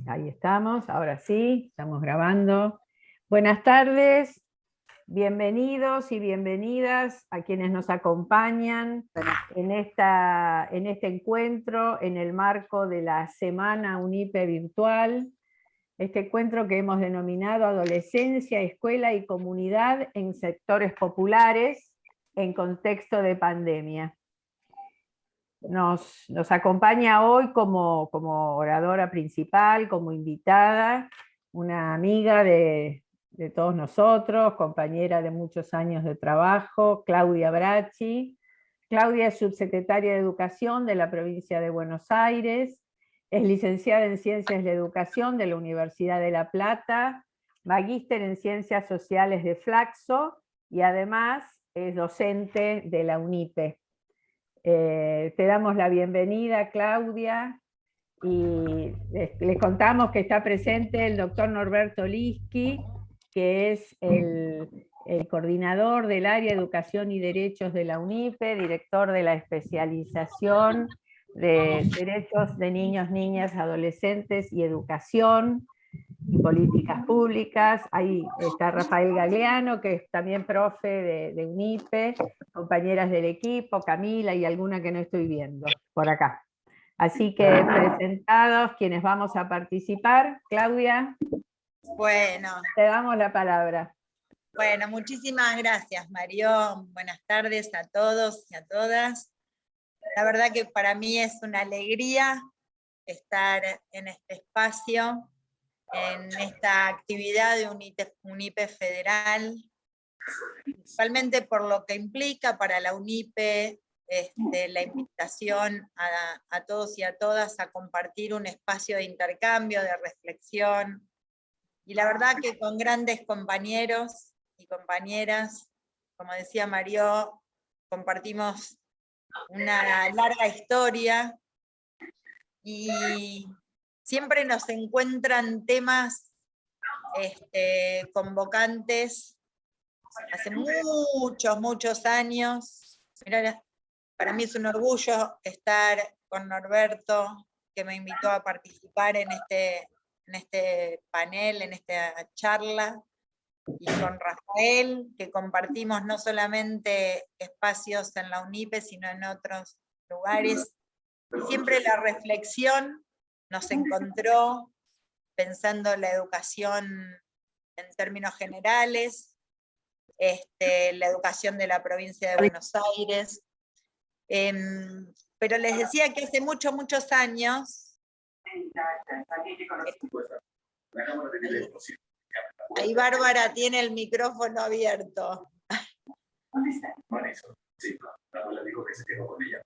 Ahí estamos, ahora sí, estamos grabando. Buenas tardes, bienvenidos y bienvenidas a quienes nos acompañan en este encuentro en el marco de la Semana UNIPE Virtual, este encuentro que hemos denominado Adolescencia, Escuela y Comunidad en Sectores Populares en Contexto de Pandemia. Nos acompaña hoy como oradora principal, como invitada, una amiga de todos nosotros, compañera de muchos años de trabajo, Claudia Bracci. Claudia es subsecretaria de Educación de la provincia de Buenos Aires, es licenciada en Ciencias de la Educación de la Universidad de La Plata, magíster en Ciencias Sociales de Flaxo y además es docente de la UNIPE. Te damos la bienvenida, Claudia, y les contamos que está presente el doctor Norberto Liski, que es el coordinador del área de Educación y Derechos de la UNIPE, director de la especialización de Derechos de Niños, Niñas, Adolescentes y Educación y Políticas Públicas. Ahí está Rafael Gagliano, que es también profe de UNIPE, compañeras del equipo, Camila y alguna que no estoy viendo por acá. Así que presentados quienes vamos a participar. Claudia, bueno, te damos la palabra. Bueno, muchísimas gracias, Marión. Buenas tardes a todos y a todas. La verdad que para mí es una alegría estar en este espacio, en esta actividad de UNIPE Federal, principalmente por lo que implica para la UNIPE la invitación a todos y a todas a compartir un espacio de intercambio, de reflexión, y la verdad que con grandes compañeros y compañeras, como decía Mario, compartimos una larga historia y siempre nos encuentran temas convocantes hace muchos años. Mirá, para mí es un orgullo estar con Norberto, que me invitó a participar en este panel, en esta charla, y con Rafael, que compartimos no solamente espacios en la UNIPE, sino en otros lugares. Y siempre la reflexión nos encontró pensando la educación en términos generales, la educación de la provincia de Buenos Aires. Pero les decía que hace muchos años, ahí Bárbara tiene el micrófono abierto. ¿Dónde está? Vanessa, sí, la abuela dijo que se quedó con ella.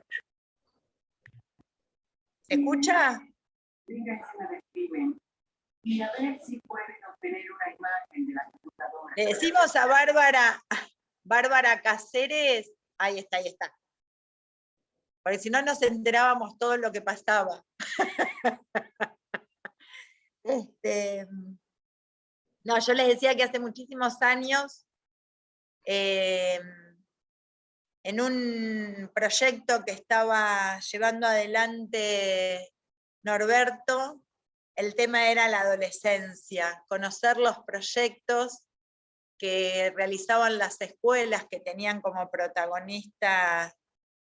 ¿Se escucha? Y a ver si pueden obtener una imagen de la computadora. Le decimos a Bárbara Cáceres, ahí está. Porque si no nos enterábamos todo lo que pasaba. No, yo les decía que hace muchísimos años, en un proyecto que estaba llevando adelante Norberto, el tema era la adolescencia, conocer los proyectos que realizaban las escuelas que tenían como protagonistas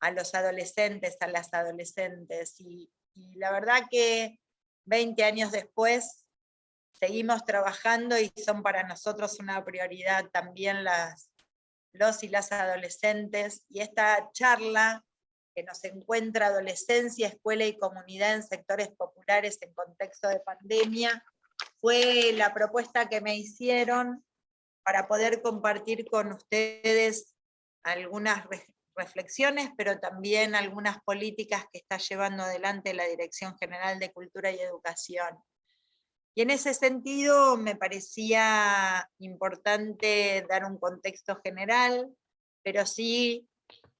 a los adolescentes, a las adolescentes. Y la verdad que 20 años después seguimos trabajando y son para nosotros una prioridad también los y las adolescentes. Y esta charla que nos encuentra adolescencia, escuela y comunidad en sectores populares en contexto de pandemia, fue la propuesta que me hicieron para poder compartir con ustedes algunas reflexiones, pero también algunas políticas que está llevando adelante la Dirección General de Cultura y Educación. Y en ese sentido me parecía importante dar un contexto general, pero sí,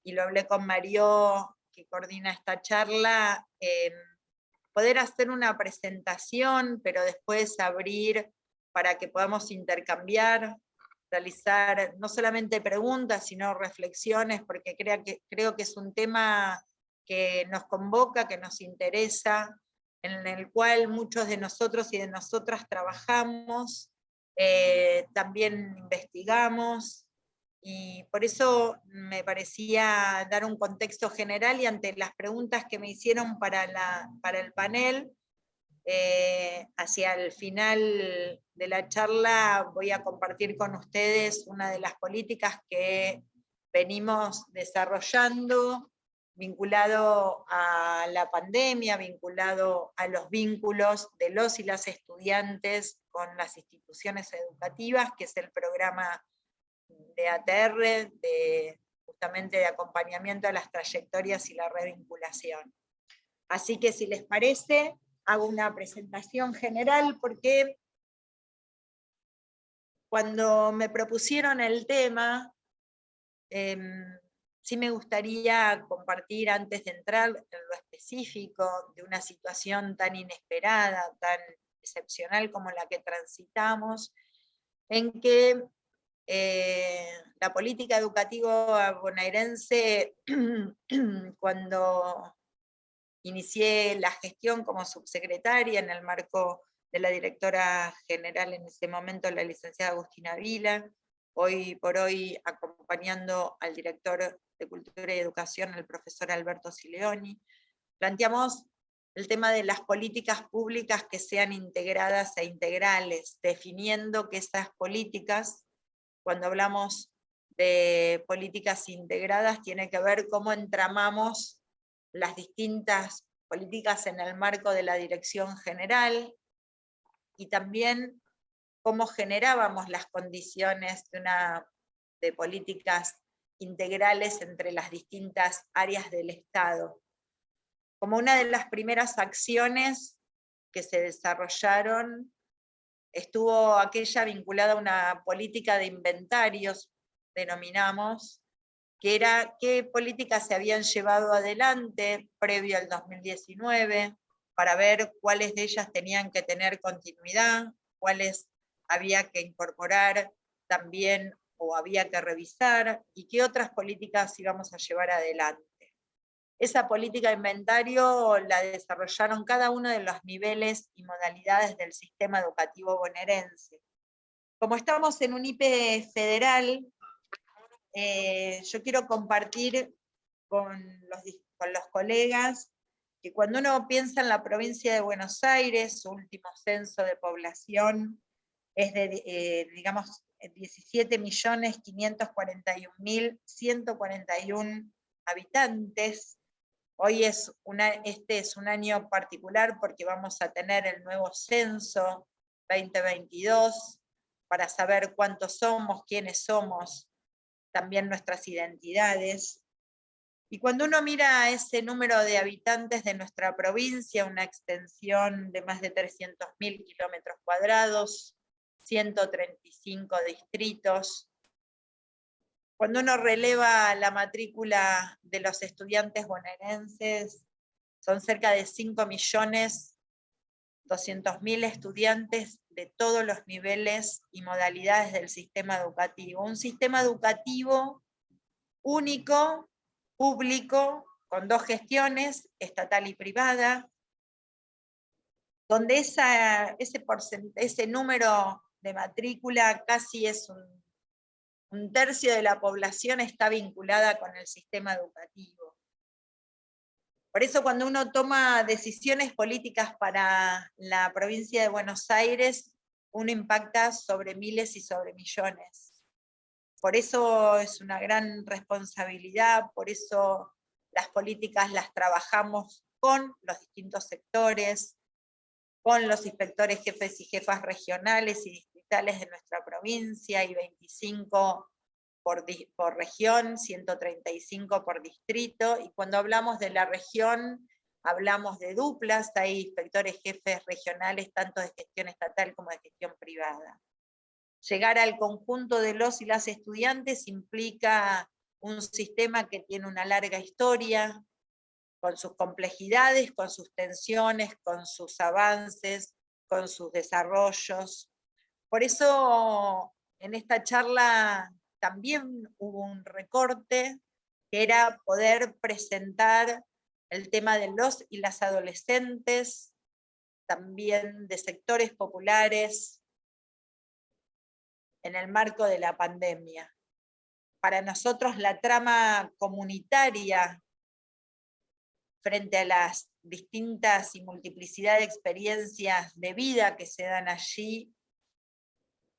y lo hablé con Mario, que coordina esta charla, poder hacer una presentación, pero después abrir para que podamos intercambiar, realizar no solamente preguntas, sino reflexiones, porque creo que es un tema que nos convoca, que nos interesa, en el cual muchos de nosotros y de nosotras trabajamos, también investigamos, y por eso me parecía dar un contexto general, y ante las preguntas que me hicieron para el panel, hacia el final de la charla voy a compartir con ustedes una de las políticas que venimos desarrollando, vinculado a la pandemia, vinculado a los vínculos de los y las estudiantes con las instituciones educativas, que es el programa de ATR, justamente de acompañamiento a las trayectorias y la revinculación. Así que si les parece, hago una presentación general, porque cuando me propusieron el tema, sí me gustaría compartir, antes de entrar en lo específico de una situación tan inesperada, tan excepcional como la que transitamos, en que la política educativa bonaerense, cuando inicié la gestión como subsecretaria en el marco de la directora general en ese momento, la licenciada Agustina Vila, hoy por hoy acompañando al director de Cultura y Educación, el profesor Alberto Sileoni, planteamos el tema de las políticas públicas que sean integradas e integrales, definiendo que esas políticas, cuando hablamos de políticas integradas, tiene que ver cómo entramamos las distintas políticas en el marco de la dirección general, y también cómo generábamos las condiciones de políticas integrales entre las distintas áreas del Estado. Como una de las primeras acciones que se desarrollaron estuvo aquella vinculada a una política de inventarios, denominamos, que era qué políticas se habían llevado adelante previo al 2019, para ver cuáles de ellas tenían que tener continuidad, cuáles había que incorporar también o había que revisar, y qué otras políticas íbamos a llevar adelante. Esa política de inventario la desarrollaron cada uno de los niveles y modalidades del sistema educativo bonaerense. Como estamos en un IPE federal, yo quiero compartir con los colegas que cuando uno piensa en la provincia de Buenos Aires, su último censo de población es de, digamos, 17.541.141 habitantes. Hoy este es un año particular porque vamos a tener el nuevo censo 2022 para saber cuántos somos, quiénes somos, también nuestras identidades. Y cuando uno mira ese número de habitantes de nuestra provincia, una extensión de más de 300.000 kilómetros cuadrados, 135 distritos, cuando uno releva la matrícula de los estudiantes bonaerenses, son cerca de 5.200.000 estudiantes de todos los niveles y modalidades del sistema educativo. Un sistema educativo único, público, con dos gestiones, estatal y privada, donde ese número de matrícula casi es un tercio de la población está vinculada con el sistema educativo. Por eso cuando uno toma decisiones políticas para la provincia de Buenos Aires, uno impacta sobre miles y sobre millones. Por eso es una gran responsabilidad, por eso las políticas las trabajamos con los distintos sectores, con los inspectores jefes y jefas regionales y distritales de nuestra provincia, y 25 por región, 135 por distrito, y cuando hablamos de la región, hablamos de duplas, hay inspectores jefes regionales tanto de gestión estatal como de gestión privada. Llegar al conjunto de los y las estudiantes implica un sistema que tiene una larga historia, con sus complejidades, con sus tensiones, con sus avances, con sus desarrollos. Por eso en esta charla también hubo un recorte, que era poder presentar el tema de los y las adolescentes, también de sectores populares en el marco de la pandemia. Para nosotros la trama comunitaria frente a las distintas y multiplicidad de experiencias de vida que se dan allí,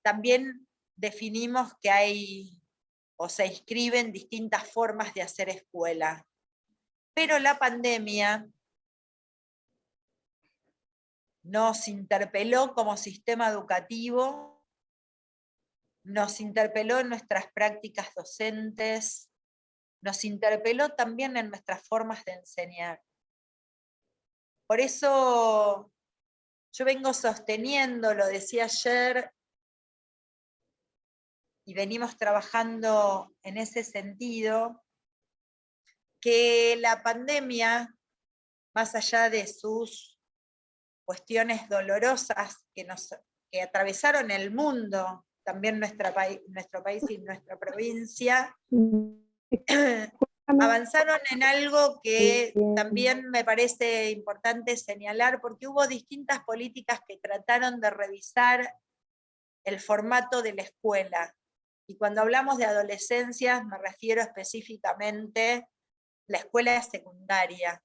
también definimos que hay o se inscriben distintas formas de hacer escuela. Pero la pandemia nos interpeló como sistema educativo, nos interpeló en nuestras prácticas docentes, nos interpeló también en nuestras formas de enseñar. Por eso yo vengo sosteniendo, lo decía ayer, y venimos trabajando en ese sentido, que la pandemia, más allá de sus cuestiones dolorosas que atravesaron el mundo, también nuestro país y nuestra provincia, avanzaron en algo que también me parece importante señalar, porque hubo distintas políticas que trataron de revisar el formato de la escuela. Y cuando hablamos de adolescencias, me refiero específicamente a la escuela secundaria.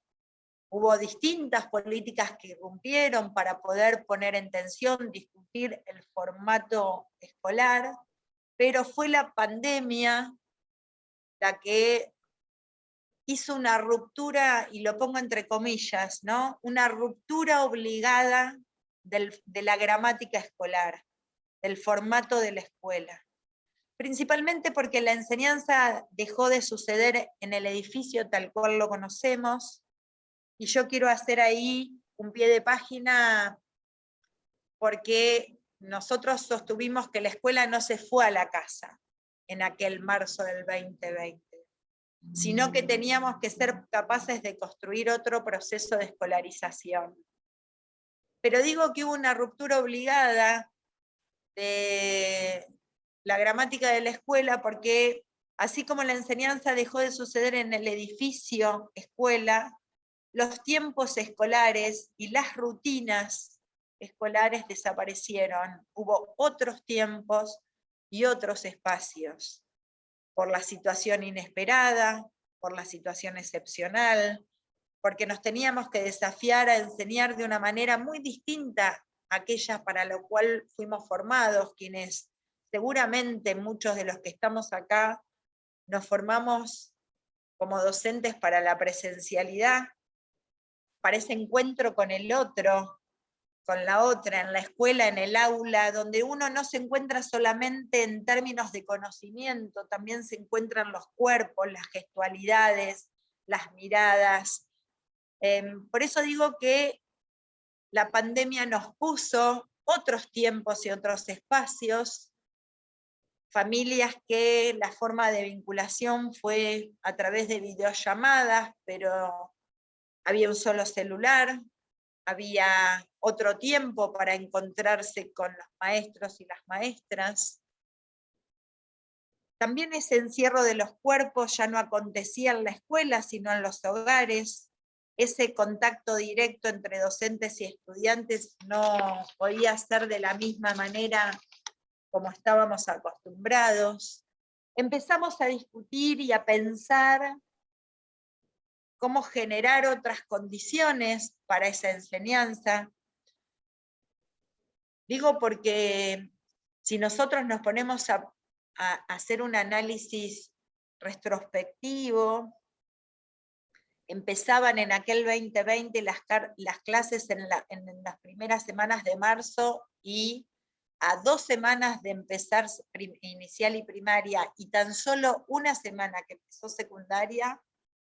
Hubo distintas políticas que irrumpieron para poder poner en tensión, discutir el formato escolar, pero fue la pandemia la que hizo una ruptura, y lo pongo entre comillas, ¿no? Una ruptura obligada de la gramática escolar, del formato de la escuela. Principalmente porque la enseñanza dejó de suceder en el edificio tal cual lo conocemos, y yo quiero hacer ahí un pie de página porque nosotros sostuvimos que la escuela no se fue a la casa en aquel marzo del 2020, sino que teníamos que ser capaces de construir otro proceso de escolarización. Pero digo que hubo una ruptura obligada de la gramática de la escuela, porque así como la enseñanza dejó de suceder en el edificio escuela, los tiempos escolares y las rutinas escolares desaparecieron. Hubo otros tiempos y otros espacios, por la situación inesperada, por la situación excepcional, porque nos teníamos que desafiar a enseñar de una manera muy distinta a aquella para la cual fuimos formados, quienes seguramente muchos de los que estamos acá nos formamos como docentes para la presencialidad, para ese encuentro con el otro, con la otra, en la escuela, en el aula, donde uno no se encuentra solamente en términos de conocimiento, también se encuentran los cuerpos, las gestualidades, las miradas. Por eso digo que la pandemia nos puso otros tiempos y otros espacios, familias que la forma de vinculación fue a través de videollamadas, pero había un solo celular, había otro tiempo para encontrarse con los maestros y las maestras. También ese encierro de los cuerpos ya no acontecía en la escuela, sino en los hogares. Ese contacto directo entre docentes y estudiantes no podía ser de la misma manera como estábamos acostumbrados. Empezamos a discutir y a pensar cómo generar otras condiciones para esa enseñanza. Digo porque si nosotros nos ponemos a hacer un análisis retrospectivo, empezaban en aquel 2020 las clases en las primeras semanas de marzo, y a 2 semanas de empezar inicial y primaria, y tan solo una semana que empezó secundaria,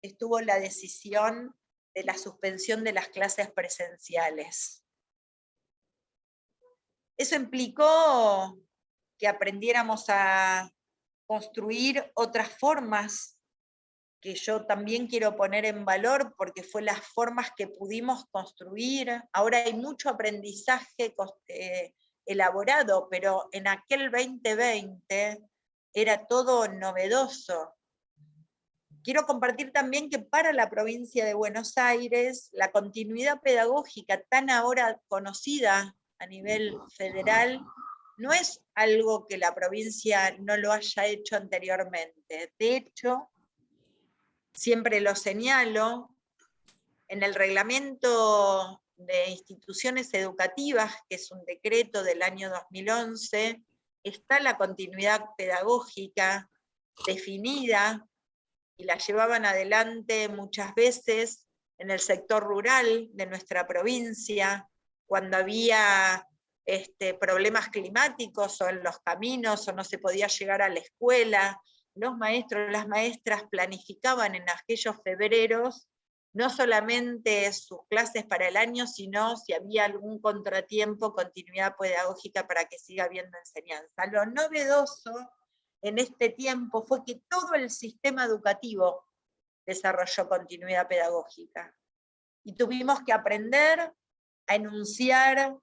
estuvo la decisión de la suspensión de las clases presenciales. Eso implicó que aprendiéramos a construir otras formas, que yo también quiero poner en valor, porque fue las formas que pudimos construir. Ahora hay mucho aprendizaje elaborado, pero en aquel 2020 era todo novedoso. quiero compartir también que para la provincia de Buenos Aires, la continuidad pedagógica tan ahora conocida a nivel federal, no es algo que la provincia no lo haya hecho anteriormente. De hecho, siempre lo señalo, en el reglamento de instituciones educativas, que es un decreto del año 2011, está la continuidad pedagógica definida, y la llevaban adelante muchas veces en el sector rural de nuestra provincia, cuando había problemas climáticos o en los caminos o no se podía llegar a la escuela. Los maestros, las maestras planificaban en aquellos febreros no solamente sus clases para el año, sino si había algún contratiempo, continuidad pedagógica para que siga habiendo enseñanza. Lo novedoso en este tiempo fue que todo el sistema educativo desarrolló continuidad pedagógica. Y tuvimos que aprender a enunciar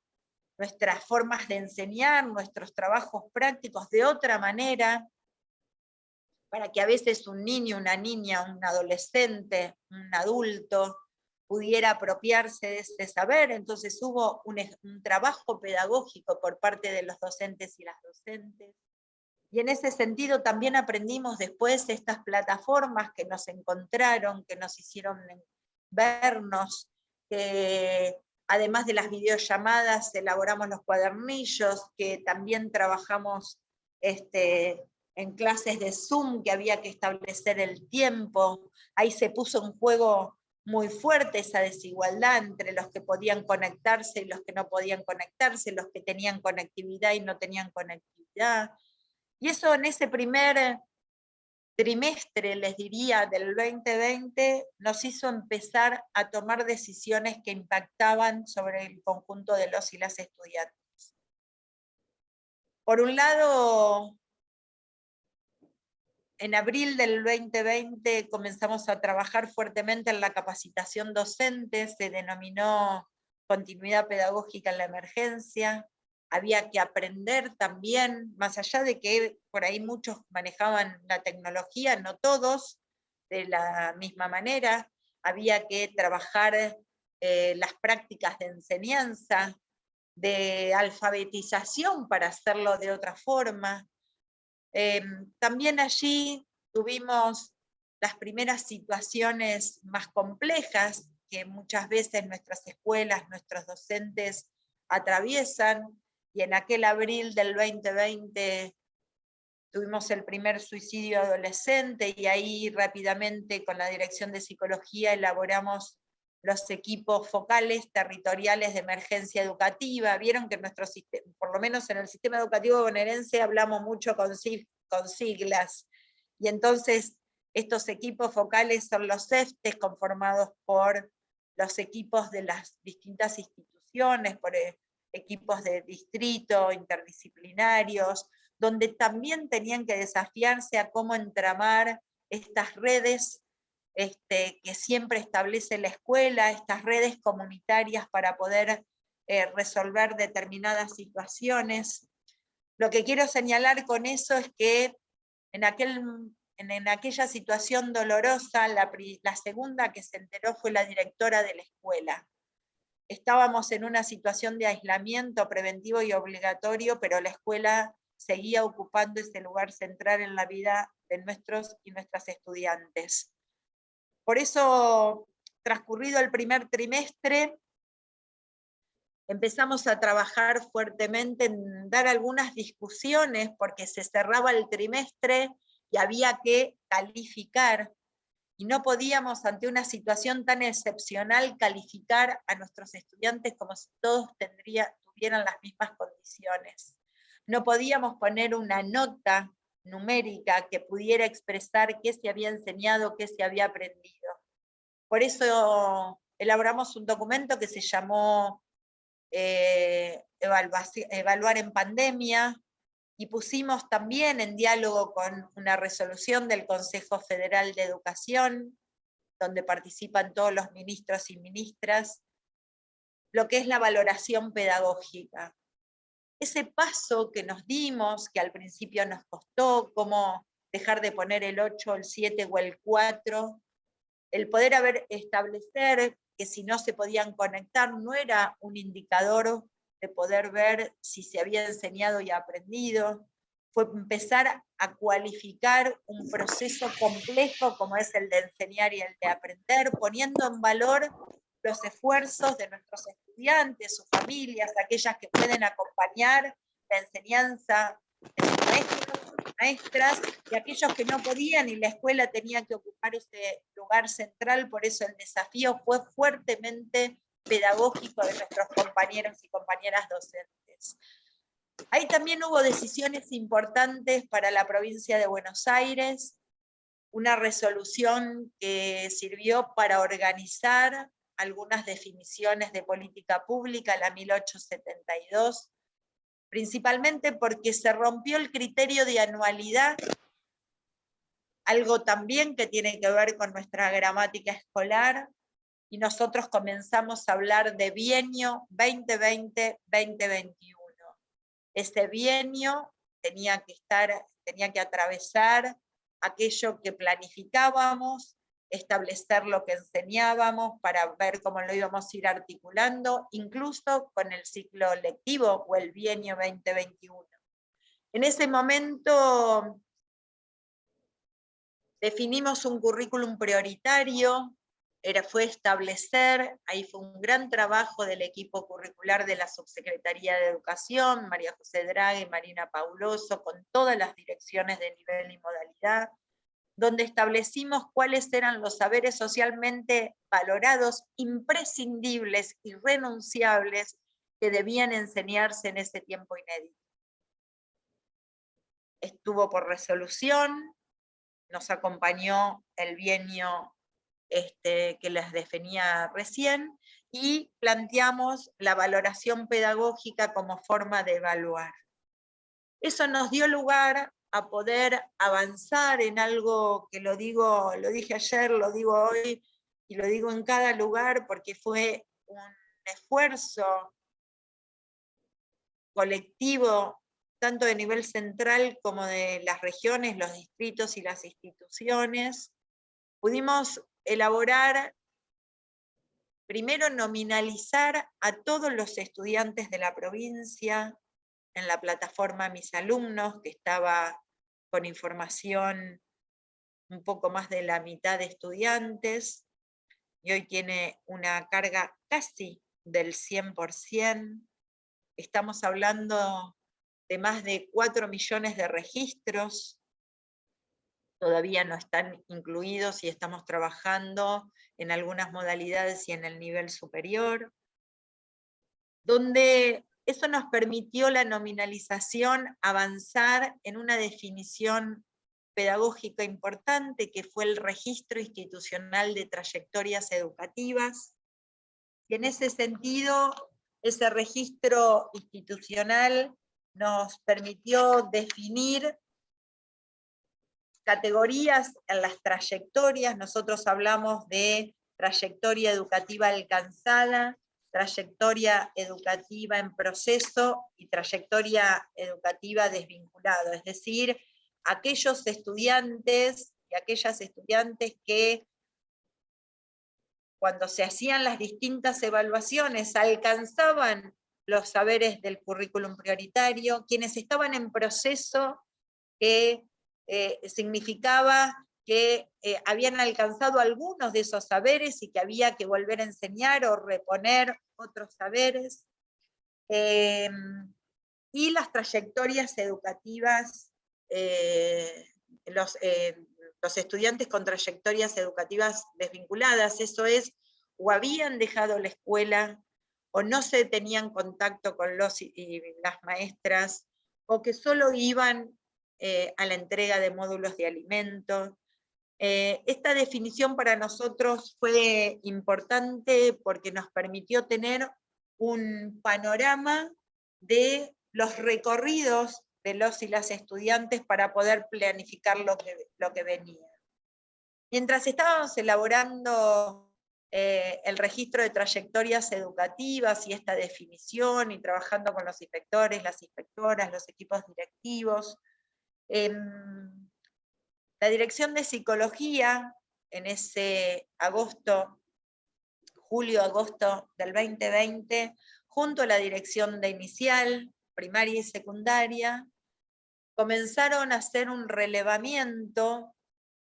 nuestras formas de enseñar, nuestros trabajos prácticos de otra manera, para que a veces un niño, una niña, un adolescente, un adulto, pudiera apropiarse de este saber. Entonces hubo un trabajo pedagógico por parte de los docentes y las docentes. Y en ese sentido también aprendimos después estas plataformas que nos encontraron, que nos hicieron vernos, que además de las videollamadas elaboramos los cuadernillos, que también trabajamos en clases de Zoom, que había que establecer el tiempo. Ahí se puso en juego muy fuerte esa desigualdad entre los que podían conectarse y los que no podían conectarse, los que tenían conectividad y no tenían conectividad. Y eso en ese primer trimestre, les diría, del 2020, nos hizo empezar a tomar decisiones que impactaban sobre el conjunto de los y las estudiantes. Por un lado, en abril del 2020 comenzamos a trabajar fuertemente en la capacitación docente, se denominó continuidad pedagógica en la emergencia. Había que aprender también, más allá de que por ahí muchos manejaban la tecnología, no todos de la misma manera, había que trabajar las prácticas de enseñanza, de alfabetización para hacerlo de otra forma. También allí tuvimos las primeras situaciones más complejas que muchas veces nuestras escuelas, nuestros docentes atraviesan, y en aquel abril del 2020 tuvimos el primer suicidio adolescente, y ahí rápidamente con la Dirección de Psicología elaboramos los equipos focales territoriales de emergencia educativa. Vieron que nuestro sistema, por lo menos en el sistema educativo bonaerense, hablamos mucho con siglas, y entonces estos equipos focales son los EFTES, conformados por los equipos de las distintas instituciones, por equipos de distrito, interdisciplinarios, donde también tenían que desafiarse a cómo entramar estas redes que siempre establece la escuela, estas redes comunitarias para poder resolver determinadas situaciones. Lo que quiero señalar con eso es que en aquella situación dolorosa, la segunda que se enteró fue la directora de la escuela. Estábamos en una situación de aislamiento preventivo y obligatorio, pero la escuela seguía ocupando ese lugar central en la vida de nuestros y nuestras estudiantes. Por eso, transcurrido el primer trimestre, empezamos a trabajar fuertemente en dar algunas discusiones, porque se cerraba el trimestre y había que calificar, y no podíamos, ante una situación tan excepcional, calificar a nuestros estudiantes como si todos tuvieran las mismas condiciones. No podíamos poner una nota numérica que pudiera expresar qué se había enseñado, qué se había aprendido. Por eso elaboramos un documento que se llamó Evaluar en Pandemia, y pusimos también en diálogo con una resolución del Consejo Federal de Educación, donde participan todos los ministros y ministras, lo que es la valoración pedagógica. Ese paso que nos dimos, que al principio nos costó, cómo dejar de poner el 8, el 7 o el 4, el poder establecer que si no se podían conectar no era un indicador de poder ver si se había enseñado y aprendido, fue empezar a cualificar un proceso complejo como es el de enseñar y el de aprender, poniendo en valor los esfuerzos de nuestros estudiantes, sus familias, aquellas que pueden acompañar la enseñanza de sus maestros, sus maestras, y aquellos que no podían y la escuela tenía que ocupar ese lugar central, por eso el desafío fue fuertemente pedagógico de nuestros compañeros y compañeras docentes. Ahí también hubo decisiones importantes para la provincia de Buenos Aires, una resolución que sirvió para organizar algunas definiciones de política pública, la 1872, principalmente porque se rompió el criterio de anualidad, algo también que tiene que ver con nuestra gramática escolar, y nosotros comenzamos a hablar de bienio 2020-2021. Ese bienio tenía que atravesar aquello que planificábamos, establecer lo que enseñábamos para ver cómo lo íbamos a ir articulando, incluso con el ciclo lectivo o el bienio 2021. En ese momento definimos un currículum prioritario, fue establecer, ahí fue un gran trabajo del equipo curricular de la Subsecretaría de Educación, María José Drague, Marina Pauloso, con todas las direcciones de nivel y modalidad, donde establecimos cuáles eran los saberes socialmente valorados, imprescindibles, irrenunciables, que debían enseñarse en ese tiempo inédito. Estuvo por resolución, nos acompañó el bienio que les definía recién, y planteamos la valoración pedagógica como forma de evaluar. Eso nos dio lugar a poder avanzar en algo que lo dije ayer, lo digo hoy, y lo digo en cada lugar, porque fue un esfuerzo colectivo, tanto de nivel central como de las regiones, los distritos y las instituciones. Pudimos elaborar, primero nominalizar a todos los estudiantes de la provincia en la plataforma Mis Alumnos, que estaba con información un poco más de la mitad de estudiantes, y hoy tiene una carga casi del 100%. Estamos hablando de más de 4 millones de registros, todavía no están incluidos y estamos trabajando en algunas modalidades y en el nivel superior, donde eso nos permitió la nominalización avanzar en una definición pedagógica importante, que fue el registro institucional de trayectorias educativas, y en ese sentido, ese registro institucional nos permitió definir categorías en las trayectorias. Nosotros hablamos de trayectoria educativa alcanzada, trayectoria educativa en proceso y trayectoria educativa desvinculada, es decir, aquellos estudiantes y aquellas estudiantes que cuando se hacían las distintas evaluaciones alcanzaban los saberes del currículum prioritario, quienes estaban en proceso que significaba que habían alcanzado algunos de esos saberes y que había que volver a enseñar o reponer otros saberes, y las trayectorias educativas, los estudiantes con trayectorias educativas desvinculadas, eso es, o habían dejado la escuela, o no se tenían contacto con los y las maestras, o que solo iban a la entrega de módulos de alimentos. Esta definición para nosotros fue importante porque nos permitió tener un panorama de los recorridos de los y las estudiantes para poder planificar lo que venía. Mientras estábamos elaborando el registro de trayectorias educativas y esta definición, y trabajando con los inspectores, las inspectoras, los equipos directivos, La Dirección de Psicología, en ese julio-agosto del 2020, junto a la Dirección de Inicial, Primaria y Secundaria, comenzaron a hacer un relevamiento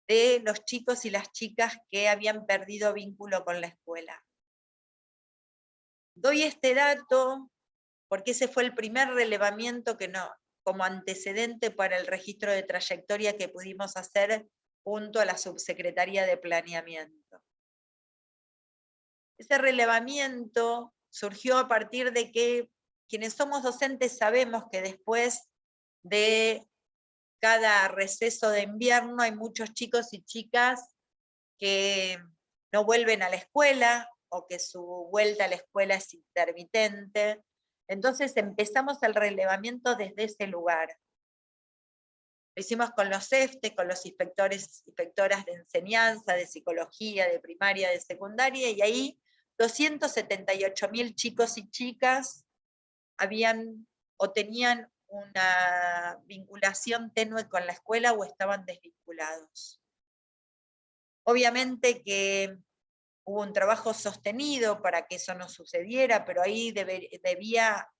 de los chicos y las chicas que habían perdido vínculo con la escuela. Doy este dato porque ese fue el primer relevamiento como antecedente para el registro de trayectoria que pudimos hacer junto a la Subsecretaría de Planeamiento. Ese relevamiento surgió a partir de que quienes somos docentes sabemos que después de cada receso de invierno hay muchos chicos y chicas que no vuelven a la escuela o que su vuelta a la escuela es intermitente. Entonces empezamos el relevamiento desde ese lugar. Lo hicimos con los CEFTE, con los inspectoras de enseñanza, de psicología, de primaria, de secundaria, y ahí 278.000 chicos y chicas habían o tenían una vinculación tenue con la escuela o estaban desvinculados. Obviamente que hubo un trabajo sostenido para que eso no sucediera, pero ahí debía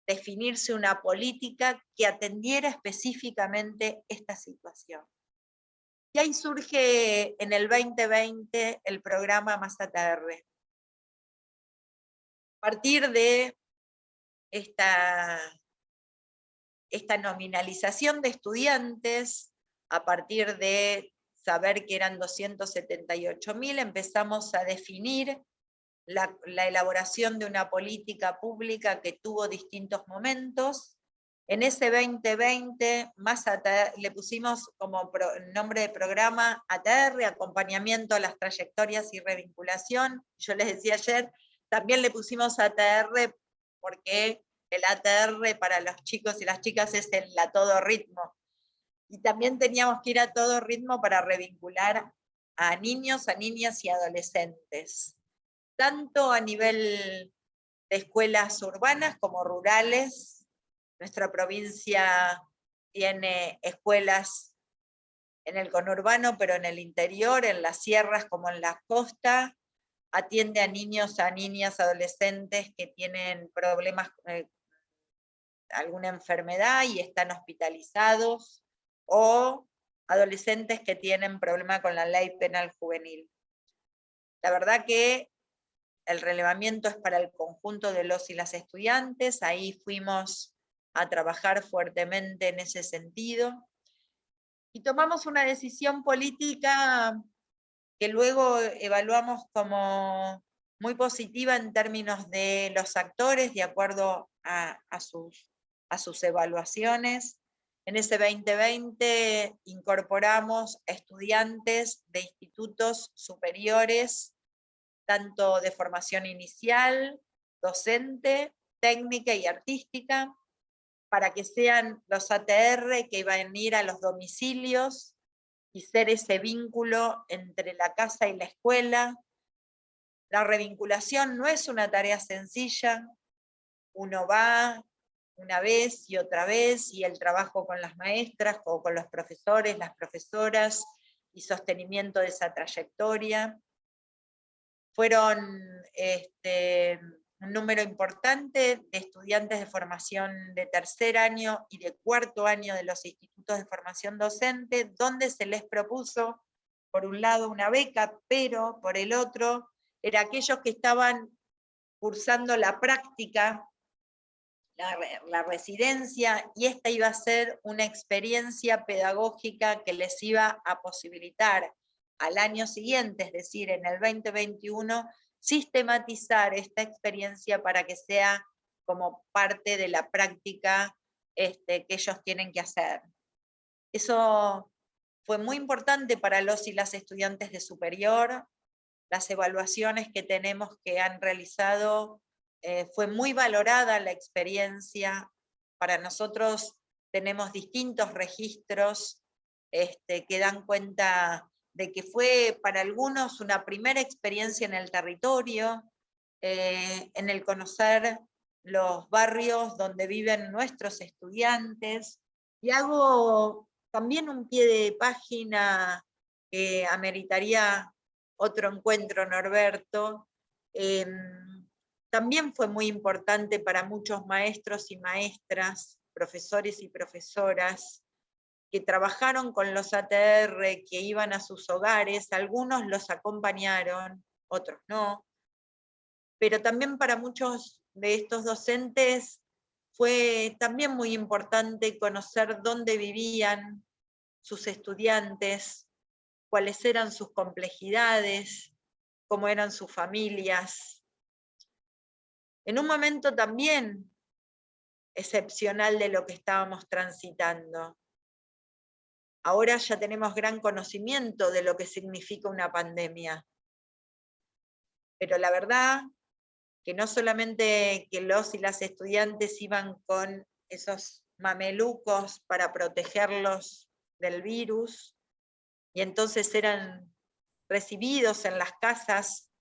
definirse una política que atendiera específicamente esta situación. Y ahí surge en el 2020 el programa Más ATR. A partir de esta nominalización de estudiantes, a partir de saber que eran 278.000, empezamos a definir la elaboración de una política pública que tuvo distintos momentos. En ese 2020 le pusimos como nombre de programa ATR, acompañamiento a las trayectorias y revinculación. Yo les decía ayer, también le pusimos ATR porque el ATR para los chicos y las chicas es el a todo ritmo. Y también teníamos que ir a todo ritmo para revincular a niños, a niñas y adolescentes, tanto a nivel de escuelas urbanas como rurales. Nuestra provincia tiene escuelas en el conurbano, pero en el interior, en las sierras como en la costa, atiende a niños, a niñas, adolescentes que tienen problemas, alguna enfermedad y están hospitalizados, o adolescentes que tienen problema con la ley penal juvenil. La verdad que el relevamiento es para el conjunto de los y las estudiantes, ahí fuimos a trabajar fuertemente en ese sentido, y tomamos una decisión política que luego evaluamos como muy positiva en términos de los actores, de acuerdo a sus evaluaciones. En ese 2020 incorporamos estudiantes de institutos superiores, tanto de formación inicial, docente, técnica y artística, para que sean los ATR que iban a ir a los domicilios y ser ese vínculo entre la casa y la escuela. La revinculación no es una tarea sencilla, uno va una vez y otra vez, y el trabajo con las maestras o con los profesores, las profesoras, y sostenimiento de esa trayectoria. Fueron un número importante de estudiantes de formación de tercer año y de cuarto año de los institutos de formación docente, donde se les propuso, por un lado, una beca, pero por el otro, era aquellos que estaban cursando la práctica, la residencia, y esta iba a ser una experiencia pedagógica que les iba a posibilitar al año siguiente, es decir, en el 2021, sistematizar esta experiencia para que sea como parte de la práctica que ellos tienen que hacer. Eso fue muy importante para los y las estudiantes de superior. Las evaluaciones que tenemos que han realizado, fue muy valorada la experiencia. Para nosotros tenemos distintos registros que dan cuenta de que fue para algunos una primera experiencia en el territorio, en el conocer los barrios donde viven nuestros estudiantes, y hago también un pie de página que ameritaría otro encuentro, Norberto. También fue muy importante para muchos maestros y maestras, profesores y profesoras, que trabajaron con los ATR, que iban a sus hogares, algunos los acompañaron, otros no, pero también para muchos de estos docentes fue también muy importante conocer dónde vivían sus estudiantes, cuáles eran sus complejidades, cómo eran sus familias. En un momento también excepcional de lo que estábamos transitando. Ahora ya tenemos gran conocimiento de lo que significa una pandemia. Pero la verdad que no solamente que los y las estudiantes iban con esos mamelucos para protegerlos del virus, y entonces eran recibidos en las casas,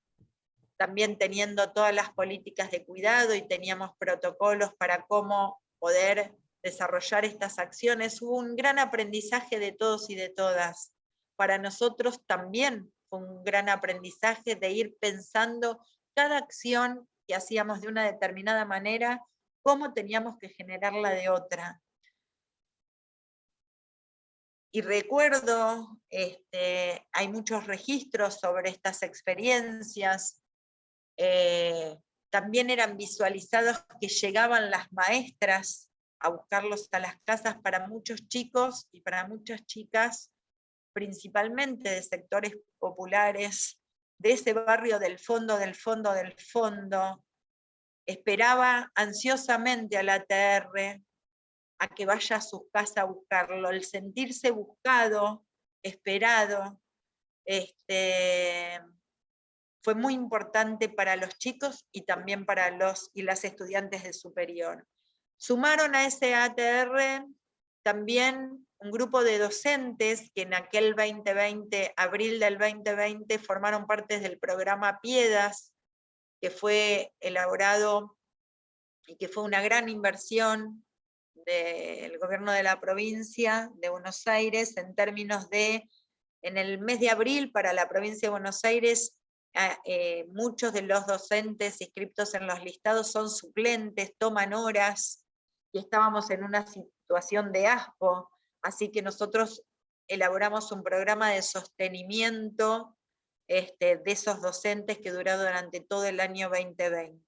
también teniendo todas las políticas de cuidado y teníamos protocolos para cómo poder desarrollar estas acciones. Hubo un gran aprendizaje de todos y de todas. Para nosotros también fue un gran aprendizaje de ir pensando cada acción que hacíamos de una determinada manera, cómo teníamos que generarla de otra. Y recuerdo, hay muchos registros sobre estas experiencias. También eran visualizados que llegaban las maestras a buscarlos a las casas para muchos chicos y para muchas chicas, principalmente de sectores populares, de ese barrio del fondo, del fondo, del fondo. Esperaba ansiosamente al ATR a que vaya a su casa a buscarlo, el sentirse buscado, esperado, fue muy importante para los chicos y también para los y las estudiantes de superior. Sumaron a ese ATR también un grupo de docentes que en aquel 2020, abril del 2020, formaron parte del programa Piedas, que fue elaborado y que fue una gran inversión del gobierno de la provincia de Buenos Aires en términos de, en el mes de abril para la provincia de Buenos Aires, muchos de los docentes inscriptos en los listados son suplentes, toman horas, y estábamos en una situación de aspo, así que nosotros elaboramos un programa de sostenimiento de esos docentes que duró durante todo el año 2020.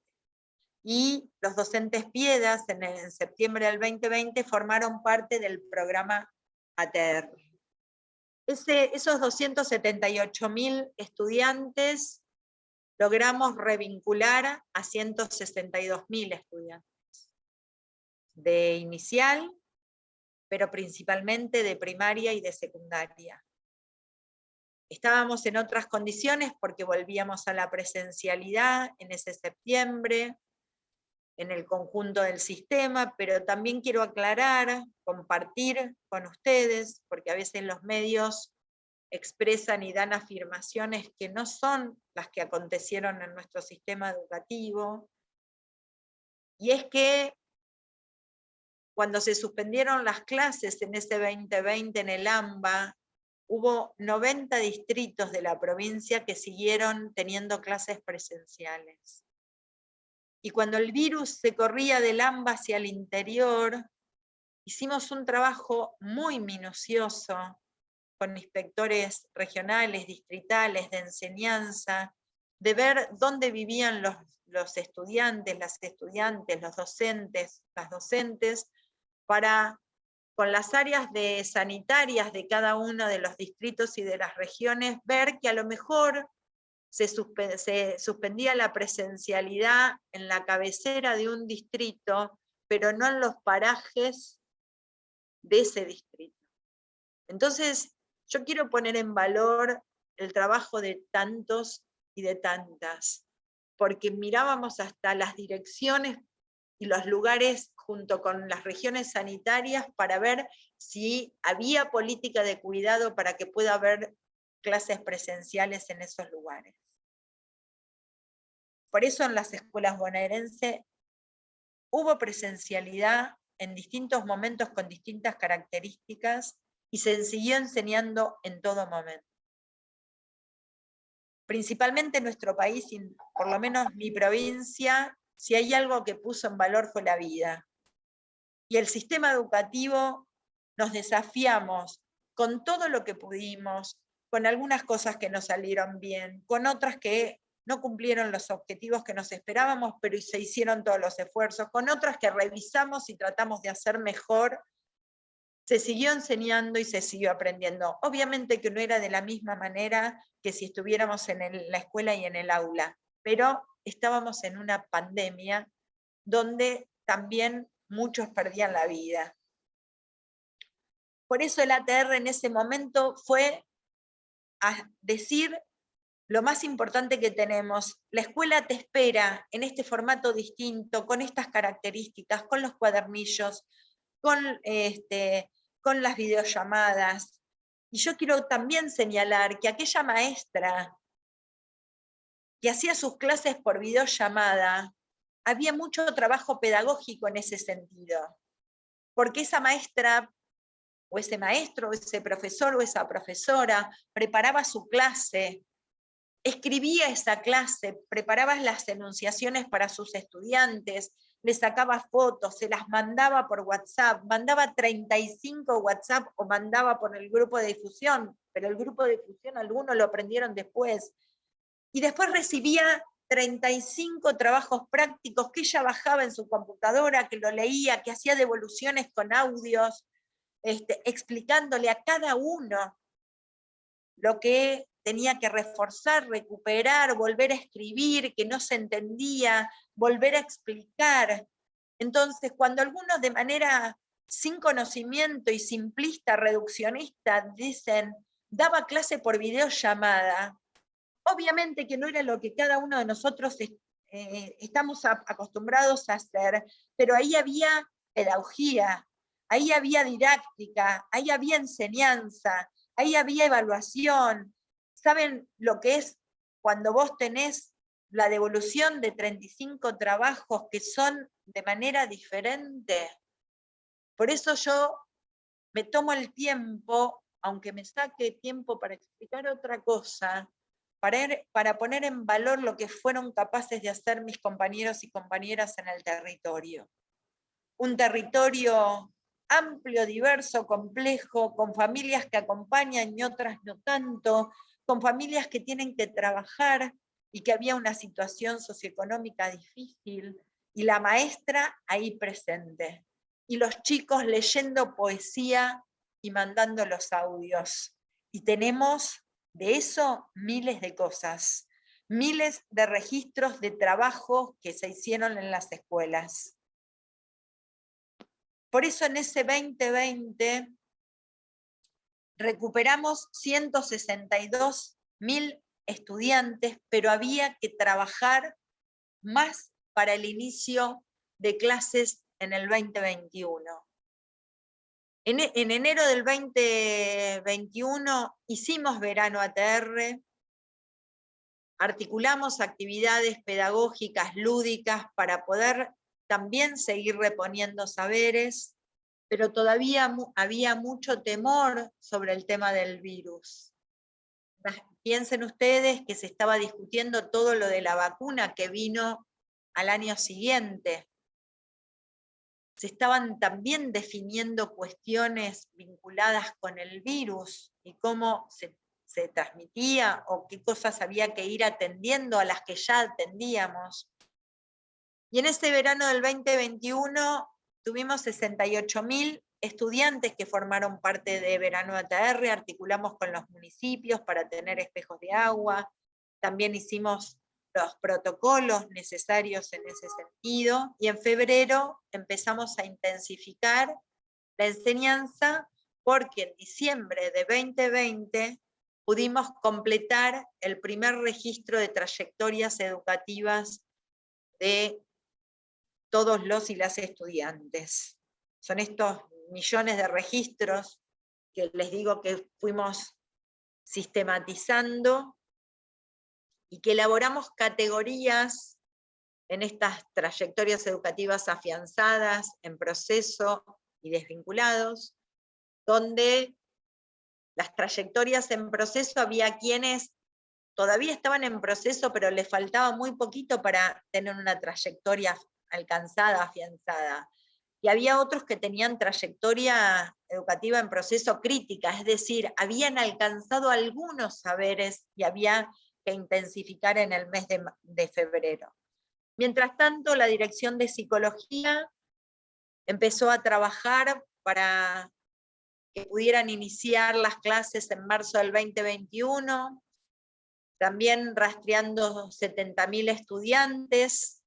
Y los docentes Piedas en septiembre del 2020 formaron parte del programa ATR. Esos 278.000 estudiantes logramos revincular a 162.000 estudiantes de inicial, pero principalmente de primaria y de secundaria. Estábamos en otras condiciones porque volvíamos a la presencialidad en ese septiembre, en el conjunto del sistema, pero también quiero aclarar, compartir con ustedes, porque a veces los medios expresan y dan afirmaciones que no son las que acontecieron en nuestro sistema educativo, y es que cuando se suspendieron las clases en ese 2020 en el AMBA, hubo 90 distritos de la provincia que siguieron teniendo clases presenciales. Y cuando el virus se corría del AMBA hacia el interior, hicimos un trabajo muy minucioso con inspectores regionales, distritales, de enseñanza, de ver dónde vivían los estudiantes, las estudiantes, los docentes, las docentes, para, con las áreas sanitarias de cada uno de los distritos y de las regiones, ver que a lo mejor se suspendía la presencialidad en la cabecera de un distrito, pero no en los parajes de ese distrito. Entonces, yo quiero poner en valor el trabajo de tantos y de tantas, porque mirábamos hasta las direcciones y los lugares junto con las regiones sanitarias para ver si había política de cuidado para que pueda haber clases presenciales en esos lugares. Por eso en las escuelas bonaerenses hubo presencialidad en distintos momentos con distintas características, y se siguió enseñando en todo momento. Principalmente en nuestro país, por lo menos mi provincia, si hay algo que puso en valor fue la vida. Y el sistema educativo nos desafiamos con todo lo que pudimos, con algunas cosas que nos salieron bien, con otras que no cumplieron los objetivos que nos esperábamos, pero se hicieron todos los esfuerzos, con otras que revisamos y tratamos de hacer mejor. Se siguió enseñando y se siguió aprendiendo. Obviamente que no era de la misma manera que si estuviéramos en la escuela y en el aula, pero estábamos en una pandemia donde también muchos perdían la vida. Por eso el ATR en ese momento fue a decir lo más importante que tenemos. La escuela te espera en este formato distinto, con estas características, con los cuadernillos, con las videollamadas. Y yo quiero también señalar que aquella maestra que hacía sus clases por videollamada, había mucho trabajo pedagógico en ese sentido, porque esa maestra, o ese maestro, o ese profesor, o esa profesora, preparaba su clase, escribía esa clase, preparaba las enunciaciones para sus estudiantes, les sacaba fotos, se las mandaba por WhatsApp, mandaba 35 WhatsApp o mandaba por el grupo de difusión, pero el grupo de difusión algunos lo aprendieron después. Y después recibía 35 trabajos prácticos que ella bajaba en su computadora, que lo leía, que hacía devoluciones con audios, explicándole a cada uno lo que tenía que reforzar, recuperar, volver a escribir, que no se entendía, volver a explicar. Entonces, cuando algunos de manera sin conocimiento y simplista, reduccionista, dicen, daba clase por videollamada, obviamente que no era lo que cada uno de nosotros estamos acostumbrados a hacer, pero ahí había pedagogía, ahí había didáctica, ahí había enseñanza, ahí había evaluación. ¿Saben lo que es cuando vos tenés la devolución de 35 trabajos que son de manera diferente? Por eso yo me tomo el tiempo, aunque me saque tiempo para explicar otra cosa, para poner en valor lo que fueron capaces de hacer mis compañeros y compañeras en el territorio. Un territorio amplio, diverso, complejo, con familias que acompañan y otras no tanto, con familias que tienen que trabajar y que había una situación socioeconómica difícil, y la maestra ahí presente, y los chicos leyendo poesía y mandando los audios. Y tenemos de eso miles de cosas, miles de registros de trabajos que se hicieron en las escuelas. Por eso en ese 2020 recuperamos 162.000 estudiantes, pero había que trabajar más para el inicio de clases en el 2021. En enero del 2021 hicimos verano ATR, articulamos actividades pedagógicas, lúdicas, para poder también seguir reponiendo saberes, pero todavía había mucho temor sobre el tema del virus. Piensen ustedes que se estaba discutiendo todo lo de la vacuna que vino al año siguiente. Se estaban también definiendo cuestiones vinculadas con el virus y cómo se transmitía o qué cosas había que ir atendiendo a las que ya atendíamos. Y en ese verano del 2021 tuvimos 68.000 estudiantes que formaron parte de Verano ATR, articulamos con los municipios para tener espejos de agua, también hicimos los protocolos necesarios en ese sentido, y en febrero empezamos a intensificar la enseñanza, porque en diciembre de 2020 pudimos completar el primer registro de trayectorias educativas de todos los y las estudiantes. Son estos millones de registros que les digo que fuimos sistematizando y que elaboramos categorías en estas trayectorias educativas afianzadas, en proceso y desvinculados, donde las trayectorias en proceso, había quienes todavía estaban en proceso, pero les faltaba muy poquito para tener una trayectoria alcanzada, afianzada. Y había otros que tenían trayectoria educativa en proceso crítica, es decir, habían alcanzado algunos saberes y había que intensificar en el mes de febrero. Mientras tanto, la Dirección de Psicología empezó a trabajar para que pudieran iniciar las clases en marzo del 2021, también rastreando 70.000 estudiantes,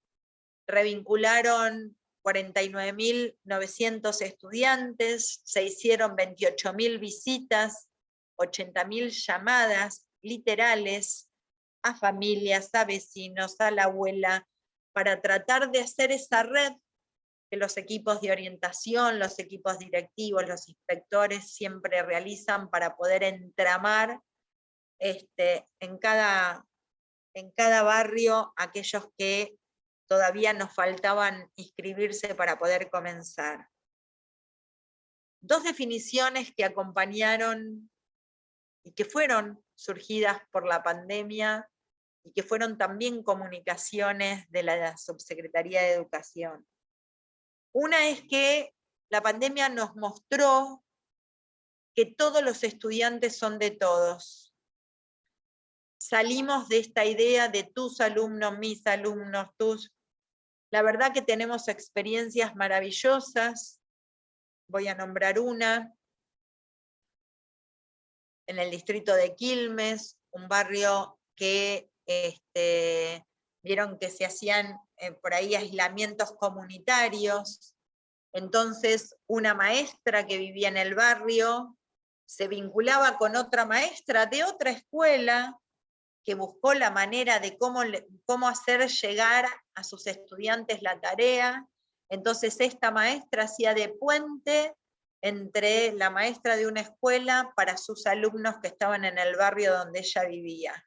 revincularon 49.900 estudiantes, se hicieron 28.000 visitas, 80.000 llamadas literales a familias, a vecinos, a la abuela, para tratar de hacer esa red que los equipos de orientación, los equipos directivos, los inspectores siempre realizan para poder entramar en cada barrio aquellos que todavía nos faltaban inscribirse para poder comenzar. Dos definiciones que acompañaron y que fueron surgidas por la pandemia y que fueron también comunicaciones de la Subsecretaría de Educación. Una es que la pandemia nos mostró que todos los estudiantes son de todos. Salimos de esta idea de tus alumnos, mis alumnos, tus. La verdad que tenemos experiencias maravillosas. Voy a nombrar una. En el distrito de Quilmes, un barrio que vieron que se hacían por ahí aislamientos comunitarios. Entonces, una maestra que vivía en el barrio se vinculaba con otra maestra de otra escuela que buscó la manera de cómo hacer llegar a sus estudiantes la tarea. Entonces esta maestra hacía de puente entre la maestra de una escuela para sus alumnos que estaban en el barrio donde ella vivía.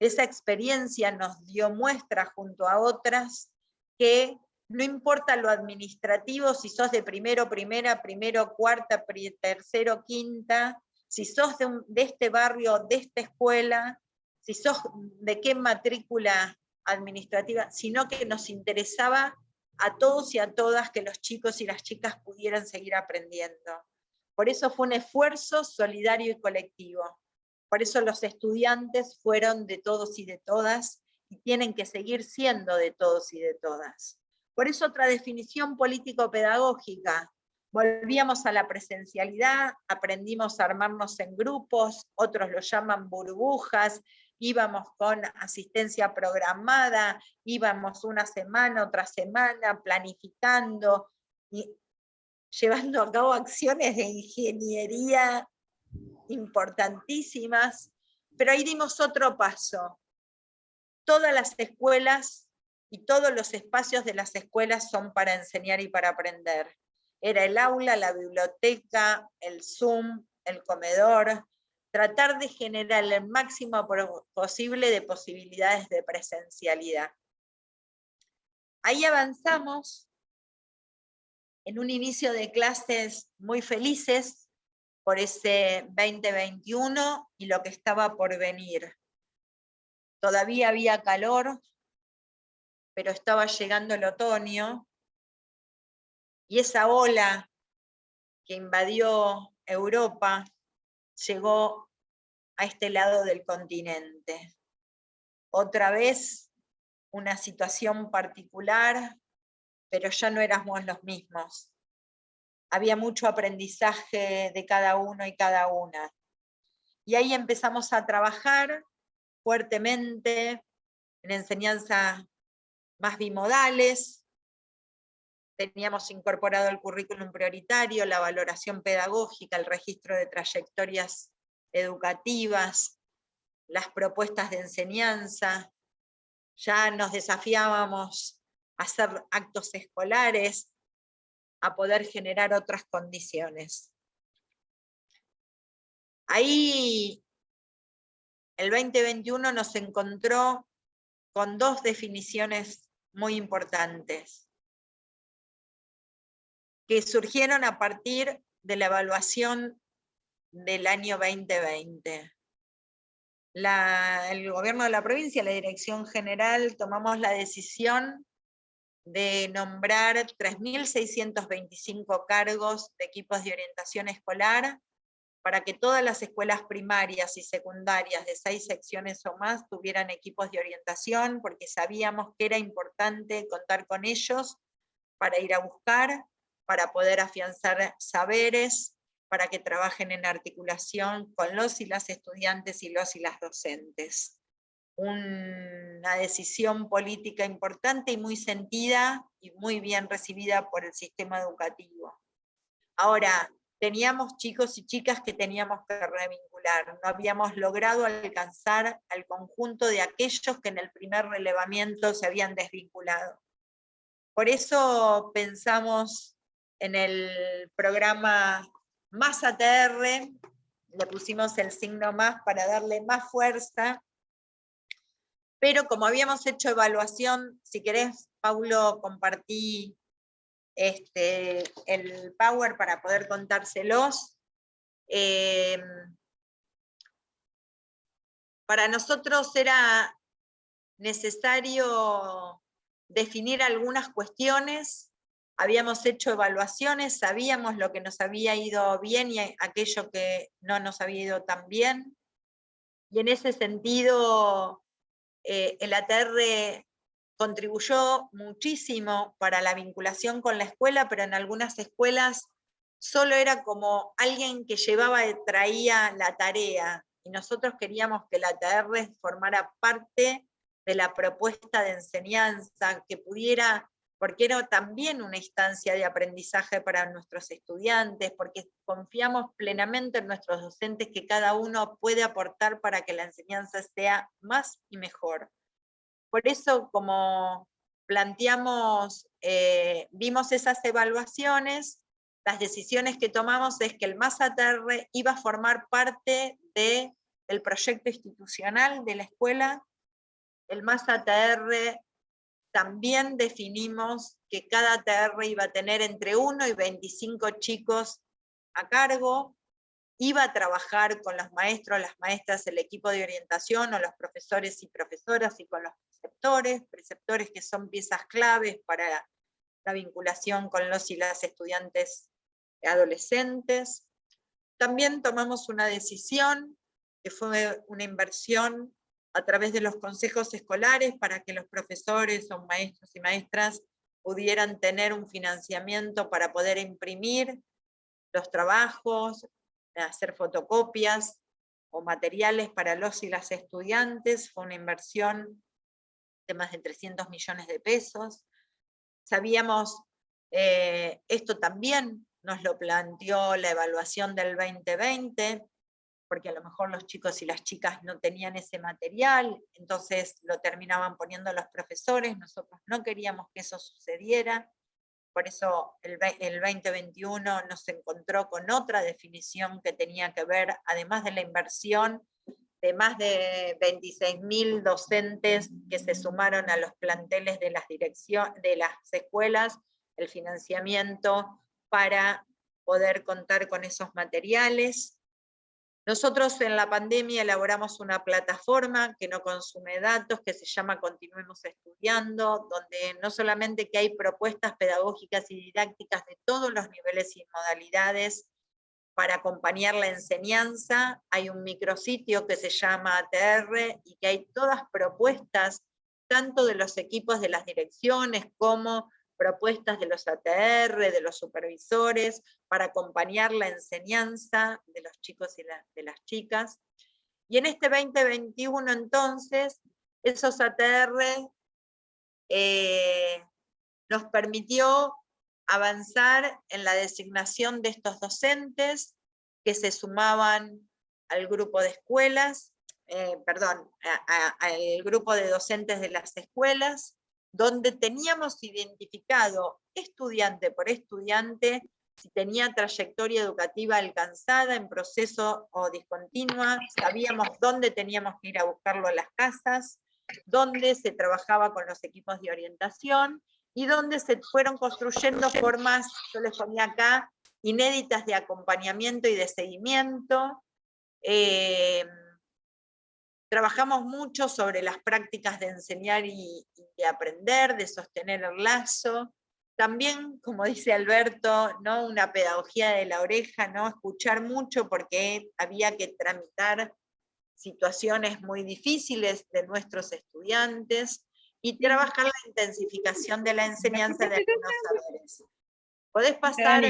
Esa experiencia nos dio muestra junto a otras que no importa lo administrativo, si sos de primero, primera, primero, cuarta, tercero, quinta, si sos de este barrio, de esta escuela, si sos de qué matrícula administrativa, sino que nos interesaba a todos y a todas que los chicos y las chicas pudieran seguir aprendiendo. Por eso fue un esfuerzo solidario y colectivo. Por eso los estudiantes fueron de todos y de todas y tienen que seguir siendo de todos y de todas. Por eso otra definición político-pedagógica. Volvíamos a la presencialidad, aprendimos a armarnos en grupos, otros lo llaman burbujas, íbamos con asistencia programada, íbamos una semana, otra semana, planificando y llevando a cabo acciones de ingeniería importantísimas, pero ahí dimos otro paso. Todas las escuelas y todos los espacios de las escuelas son para enseñar y para aprender. Era el aula, la biblioteca, el Zoom, el comedor, tratar de generar el máximo posible de posibilidades de presencialidad. Ahí avanzamos en un inicio de clases muy felices por ese 2021 y lo que estaba por venir. Todavía había calor, pero estaba llegando el otoño, y esa ola que invadió Europa llegó a este lado del continente. Otra vez una situación particular, pero ya no éramos los mismos. Había mucho aprendizaje de cada uno y cada una. Y ahí empezamos a trabajar fuertemente en enseñanza más bimodales. Teníamos incorporado el currículum prioritario, la valoración pedagógica, el registro de trayectorias educativas, las propuestas de enseñanza. Ya nos desafiábamos a hacer actos escolares, a poder generar otras condiciones. Ahí el 2021 nos encontró con dos definiciones muy importantes, que surgieron a partir de la evaluación del año 2020. El gobierno de la provincia, la dirección general, tomamos la decisión de nombrar 3.625 cargos de equipos de orientación escolar para que todas las escuelas primarias y secundarias de 6 secciones o más tuvieran equipos de orientación, porque sabíamos que era importante contar con ellos para ir a buscar, para poder afianzar saberes, para que trabajen en articulación con los y las estudiantes y los y las docentes. Una decisión política importante y muy sentida y muy bien recibida por el sistema educativo. Ahora, teníamos chicos y chicas que teníamos que revincular, no habíamos logrado alcanzar al conjunto de aquellos que en el primer relevamiento se habían desvinculado. Por eso pensamos en el programa Más ATR, le pusimos el signo más para darle más fuerza, pero como habíamos hecho evaluación, si querés, Paulo, compartí el Power para poder contárselos. Para nosotros era necesario definir algunas cuestiones, habíamos hecho evaluaciones, sabíamos lo que nos había ido bien y aquello que no nos había ido tan bien, y en ese sentido el ATR contribuyó muchísimo para la vinculación con la escuela, pero en algunas escuelas solo era como alguien que llevaba y traía la tarea, y nosotros queríamos que la ATR formara parte de la propuesta de enseñanza, que pudiera, porque era también una instancia de aprendizaje para nuestros estudiantes, porque confiamos plenamente en nuestros docentes que cada uno puede aportar para que la enseñanza sea más y mejor. Por eso, como planteamos, vimos esas evaluaciones, las decisiones que tomamos es que el Más ATR iba a formar parte del proyecto institucional de la escuela. El Más ATR también definimos que cada ATR iba a tener entre 1 y 25 chicos a cargo, iba a trabajar con los maestros, las maestras, el equipo de orientación, o los profesores y profesoras, y con los preceptores que son piezas claves para la vinculación con los y las estudiantes adolescentes. También tomamos una decisión, que fue una inversión a través de los consejos escolares para que los profesores o maestros y maestras pudieran tener un financiamiento para poder imprimir los trabajos, hacer fotocopias o materiales para los y las estudiantes. Fue una inversión de más de 300 millones de pesos. Sabíamos, esto también nos lo planteó la evaluación del 2020, porque a lo mejor los chicos y las chicas no tenían ese material, entonces lo terminaban poniendo los profesores. Nosotros no queríamos que eso sucediera, por eso el 2021 nos encontró con otra definición que tenía que ver, además de la inversión de más de 26.000 docentes que se sumaron a los planteles de las escuelas, el financiamiento para poder contar con esos materiales. Nosotros en la pandemia elaboramos una plataforma que no consume datos, que se llama Continuemos Estudiando, donde no solamente que hay propuestas pedagógicas y didácticas de todos los niveles y modalidades para acompañar la enseñanza, hay un micrositio que se llama ATR, y que hay todas propuestas, tanto de los equipos de las direcciones como propuestas de los ATR, de los supervisores, para acompañar la enseñanza de los chicos y de las chicas. Y en este 2021 entonces, esos ATR nos permitió avanzar en la designación de estos docentes que se sumaban al grupo de escuelas, al grupo de docentes de las escuelas, donde teníamos identificado estudiante por estudiante si tenía trayectoria educativa alcanzada, en proceso o discontinua, sabíamos dónde teníamos que ir a buscarlo a las casas, dónde se trabajaba con los equipos de orientación, y donde se fueron construyendo formas, yo les ponía acá, inéditas de acompañamiento y de seguimiento. Trabajamos mucho sobre las prácticas de enseñar y de aprender, de sostener el lazo. También, como dice Alberto, ¿no? Una pedagogía de la oreja, ¿no? Escuchar mucho porque había que tramitar situaciones muy difíciles de nuestros estudiantes y trabajar la intensificación de la enseñanza de algunos saberes. ¿Podés pasar?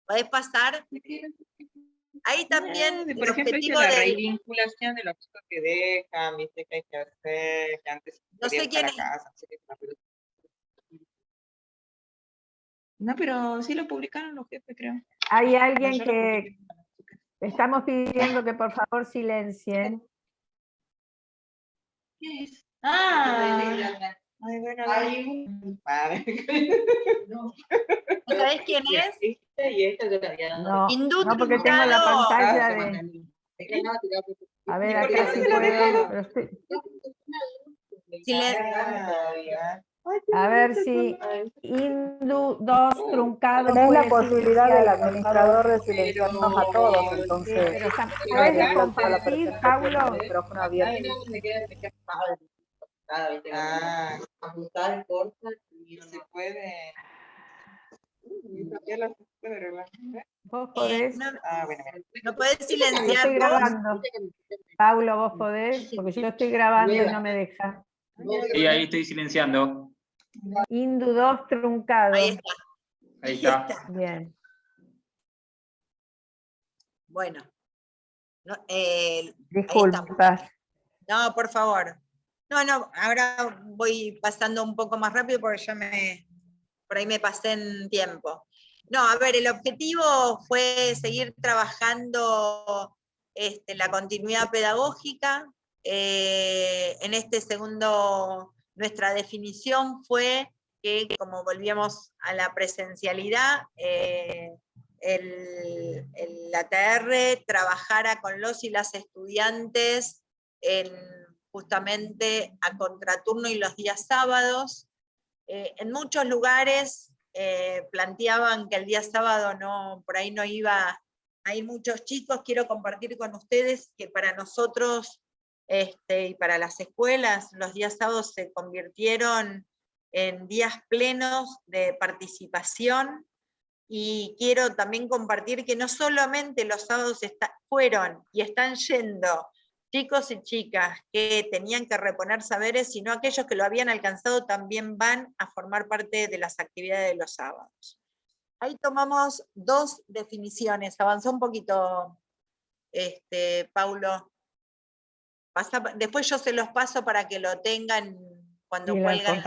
¿Podés pasar? Ahí también por el ejemplo, objetivo la del... revinculación de los chicos que dejan, viste que hay que hacer, que antes No sé quién es. casa, no, pero sí lo publicaron los jefes, creo. Hay alguien que estamos pidiendo que por favor silencien. ¿Qué es? Ah, ay, bueno, ¿Sabés quién es? Esta y esta yo la había dado. No, Hindú no, porque tengo la truncado. pantalla de... A ver, acá sí puedo. Pero estoy... A ver si Hindu 2 truncado. Tenés la puede posibilidad del silenciar, por administrador favor. de silenciarnos a todos, entonces. Pero ¿podés la compartir, presentación Paulo? del micrófono abierto. Ajustar, corta, y se puede. Ya la puede arreglar. ¿Vos podés? ¿No podés Yo silenciar estoy vos? grabando. Paulo, ¿vos podés? Porque yo estoy grabando y no me deja. Sí, ahí estoy silenciando. Hindu 2 truncado. Ahí está. Ahí está. Bien. Bueno. No, Disculpas. no, por favor. No, ahora voy pasando un poco más rápido porque ya por ahí me pasé en tiempo. No, a ver, el objetivo fue seguir trabajando la continuidad pedagógica. En este segundo, nuestra definición fue que, como volvíamos a la presencialidad, el ATR trabajara con los y las estudiantes justamente a contraturno y los días sábados. En muchos lugares planteaban que el día sábado por ahí no iba a ir muchos chicos. Quiero compartir con ustedes que para nosotros y para las escuelas los días sábados se convirtieron en días plenos de participación. Y quiero también compartir que no solamente los sábados fueron y están yendo chicos y chicas que tenían que reponer saberes, sino aquellos que lo habían alcanzado también van a formar parte de las actividades de los sábados. Ahí tomamos 2 definiciones. Avanzó un poquito, Paulo. Después yo se los paso para que lo tengan cuando cuelgan.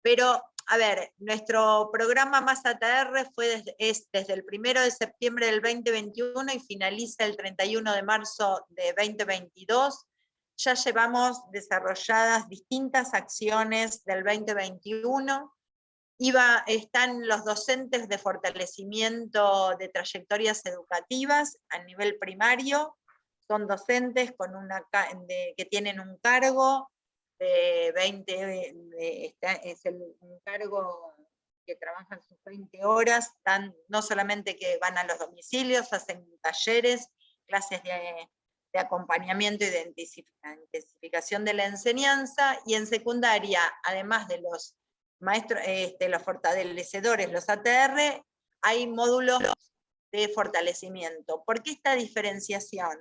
Pero, a ver, nuestro programa Más ATR es desde el 1 de septiembre del 2021 y finaliza el 31 de marzo de 2022. Ya llevamos desarrolladas distintas acciones del 2021. Están los docentes de fortalecimiento de trayectorias educativas a nivel primario. Son docentes que tienen un cargo de 20, es un cargo que trabajan sus 20 horas, no solamente que van a los domicilios, hacen talleres, clases de acompañamiento y de intensificación de la enseñanza, y en secundaria, además de los maestros, los fortalecedores, los ATR, hay módulos de fortalecimiento. ¿Por qué esta diferenciación?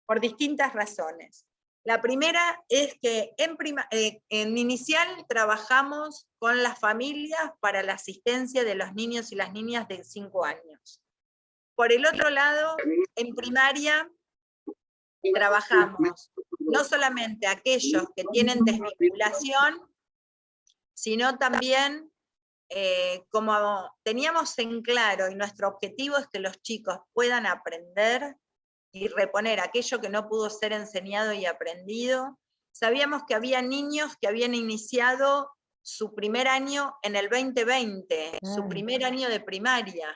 Por distintas razones. La primera es que en inicial trabajamos con las familias para la asistencia de los niños y las niñas de 5 años. Por el otro lado, en primaria trabajamos no solamente aquellos que tienen desvinculación, sino también, como teníamos en claro, y nuestro objetivo es que los chicos puedan aprender y reponer aquello que no pudo ser enseñado y aprendido. Sabíamos que había niños que habían iniciado su primer año en el 2020, su primer año de primaria,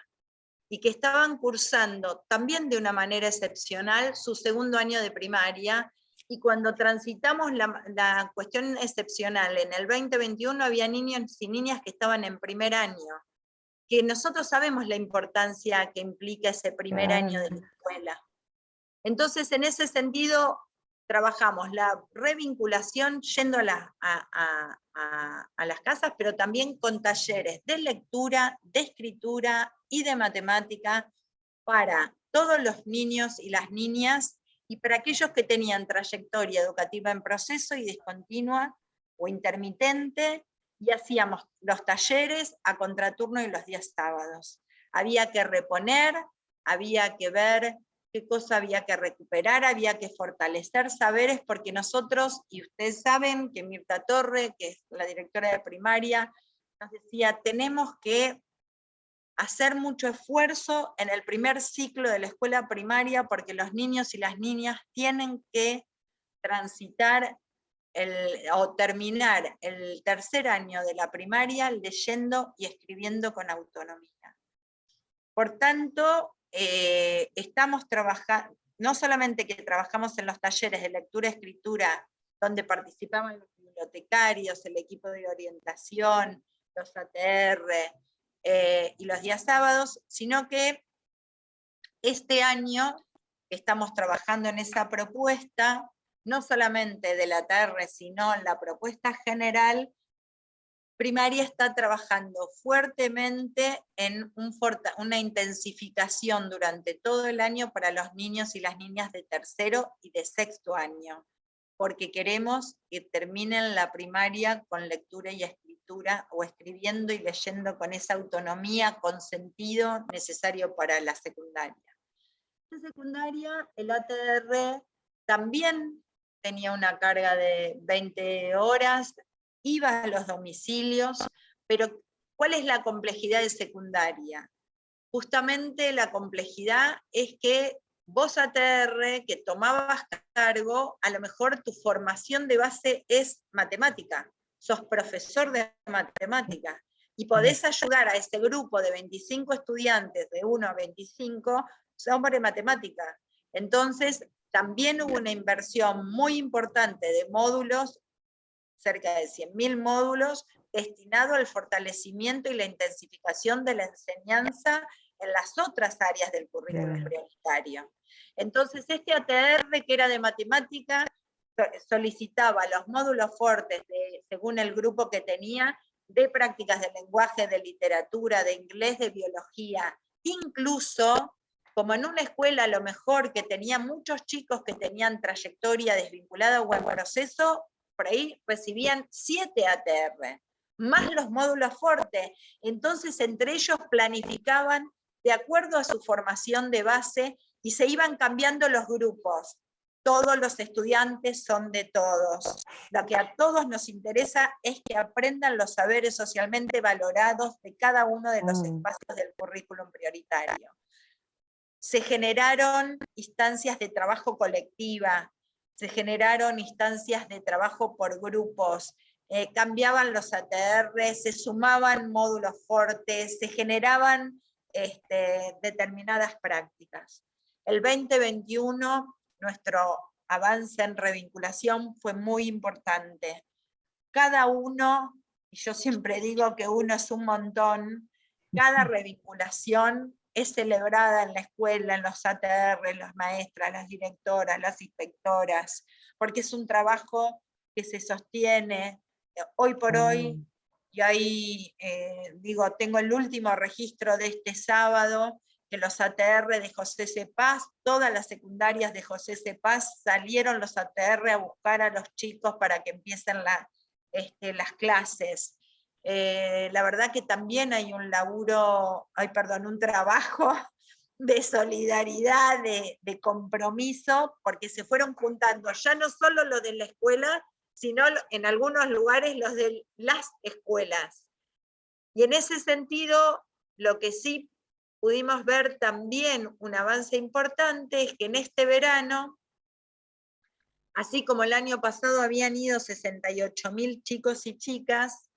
y que estaban cursando también de una manera excepcional su segundo año de primaria, y cuando transitamos la cuestión excepcional, en el 2021 había niños y niñas que estaban en primer año, que nosotros sabemos la importancia que implica ese primer año de la escuela. Entonces, en ese sentido, trabajamos la revinculación yendo a las casas, pero también con talleres de lectura, de escritura y de matemática para todos los niños y las niñas, y para aquellos que tenían trayectoria educativa en proceso y discontinua o intermitente, y hacíamos los talleres a contraturno y los días sábados. Había que reponer, había que ver qué cosa había que recuperar, había que fortalecer saberes, porque nosotros, y ustedes saben que Mirta Torre, que es la directora de primaria, nos decía, tenemos que hacer mucho esfuerzo en el primer ciclo de la escuela primaria, porque los niños y las niñas tienen que transitar o terminar el tercer año de la primaria leyendo y escribiendo con autonomía. Por tanto, estamos trabajando, no solamente que trabajamos en los talleres de lectura y escritura, donde participaban los bibliotecarios, el equipo de orientación, los ATR, y los días sábados, sino que este año estamos trabajando en esa propuesta, no solamente del ATR, sino en la propuesta general. Primaria está trabajando fuertemente en una intensificación durante todo el año para los niños y las niñas de tercero y de sexto año, porque queremos que terminen la primaria con lectura y escritura, o escribiendo y leyendo con esa autonomía, con sentido necesario para la secundaria. En secundaria, el ATR también tenía una carga de 20 horas, iba a los domicilios, pero ¿cuál es la complejidad de secundaria? Justamente la complejidad es que vos ATR, que tomabas cargo, a lo mejor tu formación de base es matemática, sos profesor de matemática, y podés ayudar a ese grupo de 25 estudiantes, de 1 a 25, sobre matemática. Entonces, también hubo una inversión muy importante de módulos, cerca de 100.000 módulos, destinado al fortalecimiento y la intensificación de la enseñanza en las otras áreas del currículum prioritario. Entonces, este ATR, que era de matemática, solicitaba los módulos fuertes, según el grupo que tenía, de prácticas de lenguaje, de literatura, de inglés, de biología, incluso, como en una escuela a lo mejor que tenía muchos chicos que tenían trayectoria desvinculada o en proceso, por ahí recibían 7 ATR, más los módulos fuertes. Entonces, entre ellos planificaban de acuerdo a su formación de base y se iban cambiando los grupos. Todos los estudiantes son de todos. Lo que a todos nos interesa es que aprendan los saberes socialmente valorados de cada uno de los espacios del currículum prioritario. Se generaron instancias de trabajo colectiva, se generaron instancias de trabajo por grupos, cambiaban los ATR, se sumaban módulos fuertes, se generaban determinadas prácticas. El 2021, nuestro avance en revinculación fue muy importante. Cada uno, y yo siempre digo que uno es un montón, cada revinculación es celebrada en la escuela, en los ATR, las maestras, las directoras, las inspectoras, porque es un trabajo que se sostiene hoy por hoy, y ahí tengo el último registro de este sábado, que los ATR de José C. Paz, todas las secundarias de José C. Paz, salieron los ATR a buscar a los chicos para que empiecen las clases. La verdad que también hay un un trabajo de solidaridad, de compromiso, porque se fueron juntando ya no solo los de la escuela, sino en algunos lugares los de las escuelas. Y en ese sentido, lo que sí pudimos ver también un avance importante es que en este verano, así como el año pasado habían ido 68.000 chicos y chicas,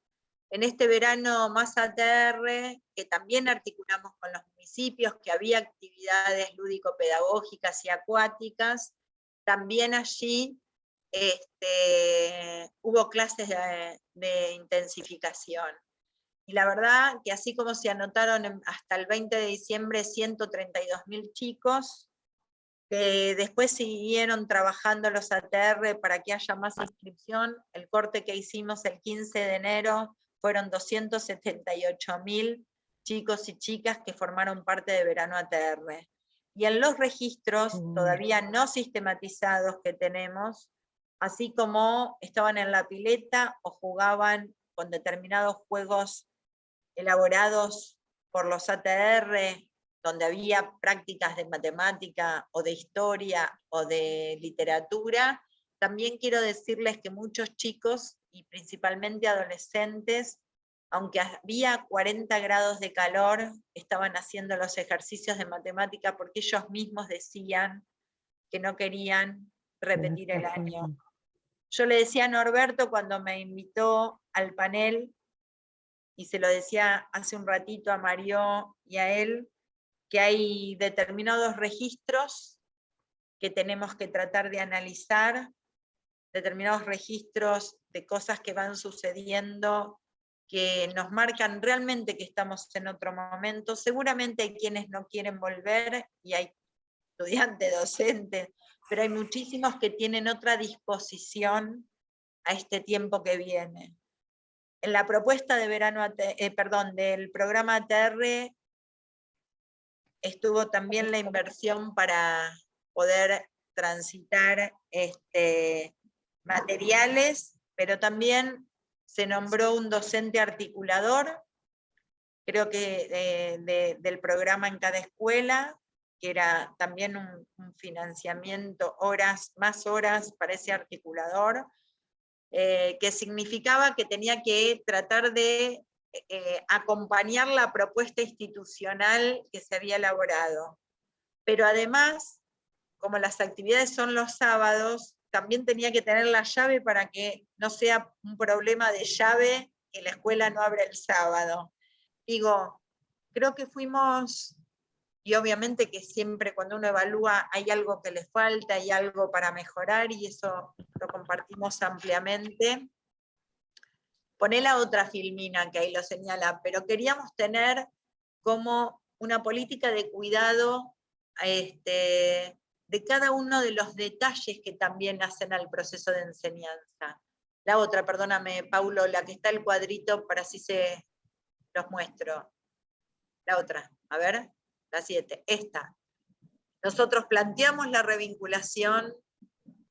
en este verano más ATR, que también articulamos con los municipios, que había actividades lúdico-pedagógicas y acuáticas, también allí hubo clases de intensificación. Y la verdad que así como se anotaron hasta el 20 de diciembre 132.000 chicos, que después siguieron trabajando los ATR para que haya más inscripción, el corte que hicimos el 15 de enero fueron 278.000 chicos y chicas que formaron parte de Verano ATR. Y en los registros todavía no sistematizados que tenemos, así como estaban en la pileta o jugaban con determinados juegos elaborados por los ATR, donde había prácticas de matemática o de historia o de literatura, también quiero decirles que muchos chicos, y principalmente adolescentes, aunque había 40 grados de calor, estaban haciendo los ejercicios de matemática porque ellos mismos decían que no querían repetir el año. Yo le decía a Norberto cuando me invitó al panel, y se lo decía hace un ratito a Mario y a él, que hay determinados registros que tenemos que tratar de analizar, determinados registros de cosas que van sucediendo, que nos marcan realmente que estamos en otro momento. Seguramente hay quienes no quieren volver, y hay estudiantes, docentes, pero hay muchísimos que tienen otra disposición a este tiempo que viene. En la propuesta de del programa ATR estuvo también la inversión para poder transitar materiales, pero también se nombró un docente articulador, creo que del programa en cada escuela, que era también un financiamiento, más horas para ese articulador, que significaba que tenía que tratar de acompañar la propuesta institucional que se había elaborado. Pero además, como las actividades son los sábados, también tenía que tener la llave para que no sea un problema de llave que la escuela no abre el sábado. Digo, creo que fuimos, y obviamente que siempre cuando uno evalúa hay algo que le falta, hay algo para mejorar, y eso lo compartimos ampliamente. Poné la otra filmina que ahí lo señala, pero queríamos tener como una política de cuidado de cada uno de los detalles que también hacen al proceso de enseñanza. La otra, perdóname, Paulo, la que está el cuadrito, para así se los muestro. La otra, a ver, la 7, esta. Nosotros planteamos la revinculación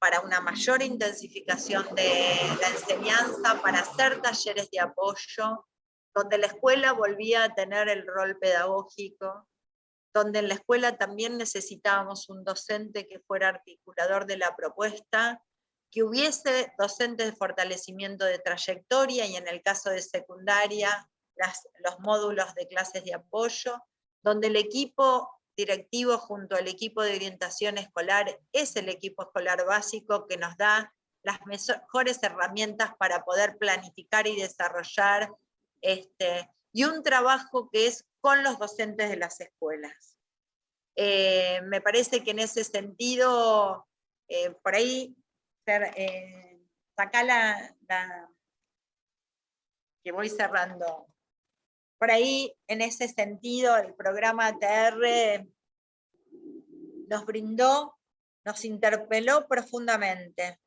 para una mayor intensificación de la enseñanza, para hacer talleres de apoyo, donde la escuela volvía a tener el rol pedagógico, donde en la escuela también necesitábamos un docente que fuera articulador de la propuesta, que hubiese docentes de fortalecimiento de trayectoria, y en el caso de secundaria, los módulos de clases de apoyo, donde el equipo directivo junto al equipo de orientación escolar es el equipo escolar básico que nos da las mejores herramientas para poder planificar y desarrollar y un trabajo que es con los docentes de las escuelas. Me parece que en ese sentido, por ahí, sacá que voy cerrando. Por ahí, en ese sentido, el programa ATR nos interpeló profundamente,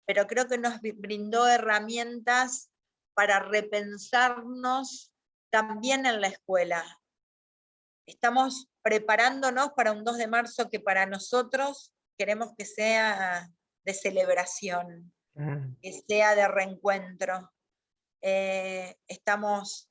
pero creo que nos brindó herramientas para repensarnos también en la escuela. Estamos preparándonos para un 2 de marzo que para nosotros queremos que sea de celebración, que sea de reencuentro. Estamos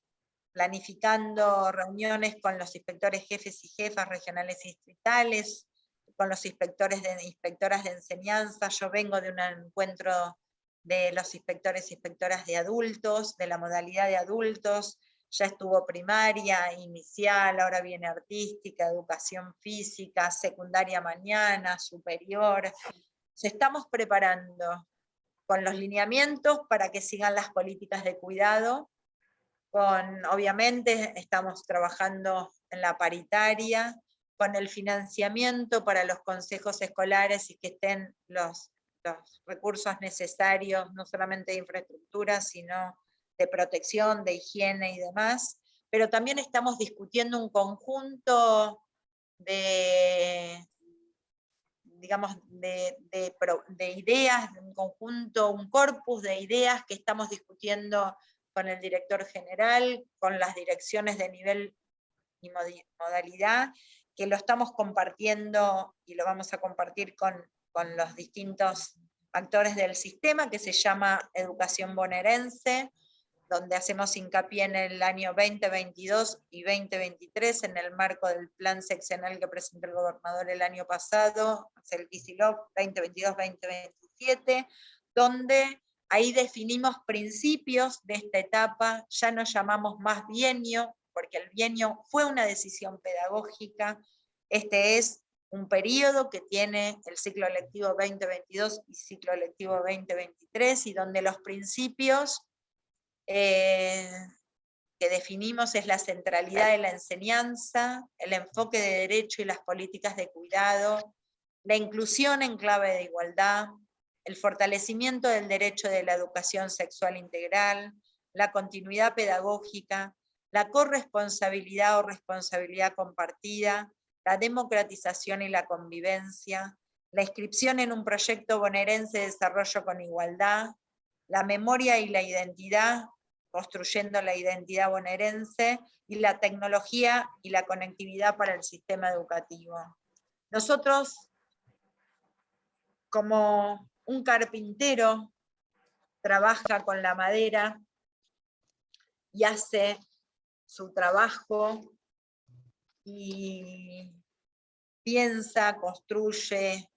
planificando reuniones con los inspectores jefes y jefas regionales y distritales, con los inspectores de inspectoras de enseñanza. Yo vengo de un encuentro de los inspectores e inspectoras de adultos, de la modalidad de adultos. Ya estuvo primaria, inicial, ahora viene artística, educación física, secundaria mañana, superior. Se estamos preparando con los lineamientos para que sigan las políticas de cuidado. Obviamente estamos trabajando en la paritaria, con el financiamiento para los consejos escolares y que estén los los recursos necesarios, no solamente de infraestructura, sino de protección, de higiene y demás, pero también estamos discutiendo un conjunto de, digamos, de ideas, un conjunto, un corpus de ideas que estamos discutiendo con el director general, con las direcciones de nivel y modalidad, que lo estamos compartiendo y lo vamos a compartir con los distintos actores del sistema, que se llama Educación Bonaerense, donde hacemos hincapié en el año 2022 y 2023, en el marco del plan seccional que presentó el gobernador el año pasado, el Kicillof 2022-2027, donde ahí definimos principios de esta etapa, ya no llamamos más bienio, porque el bienio fue una decisión pedagógica, este es un periodo que tiene el ciclo lectivo 2022 y ciclo lectivo 2023, y donde los principios que definimos es la centralidad de la enseñanza, el enfoque de derecho y las políticas de cuidado, la inclusión en clave de igualdad, el fortalecimiento del derecho de la educación sexual integral, la continuidad pedagógica, la corresponsabilidad o responsabilidad compartida, la democratización y la convivencia, la inscripción en un proyecto bonaerense de desarrollo con igualdad, la memoria y la identidad, construyendo la identidad bonaerense, y la tecnología y la conectividad para el sistema educativo. Nosotros, como un carpintero trabaja con la madera y hace su trabajo y piensa, construye,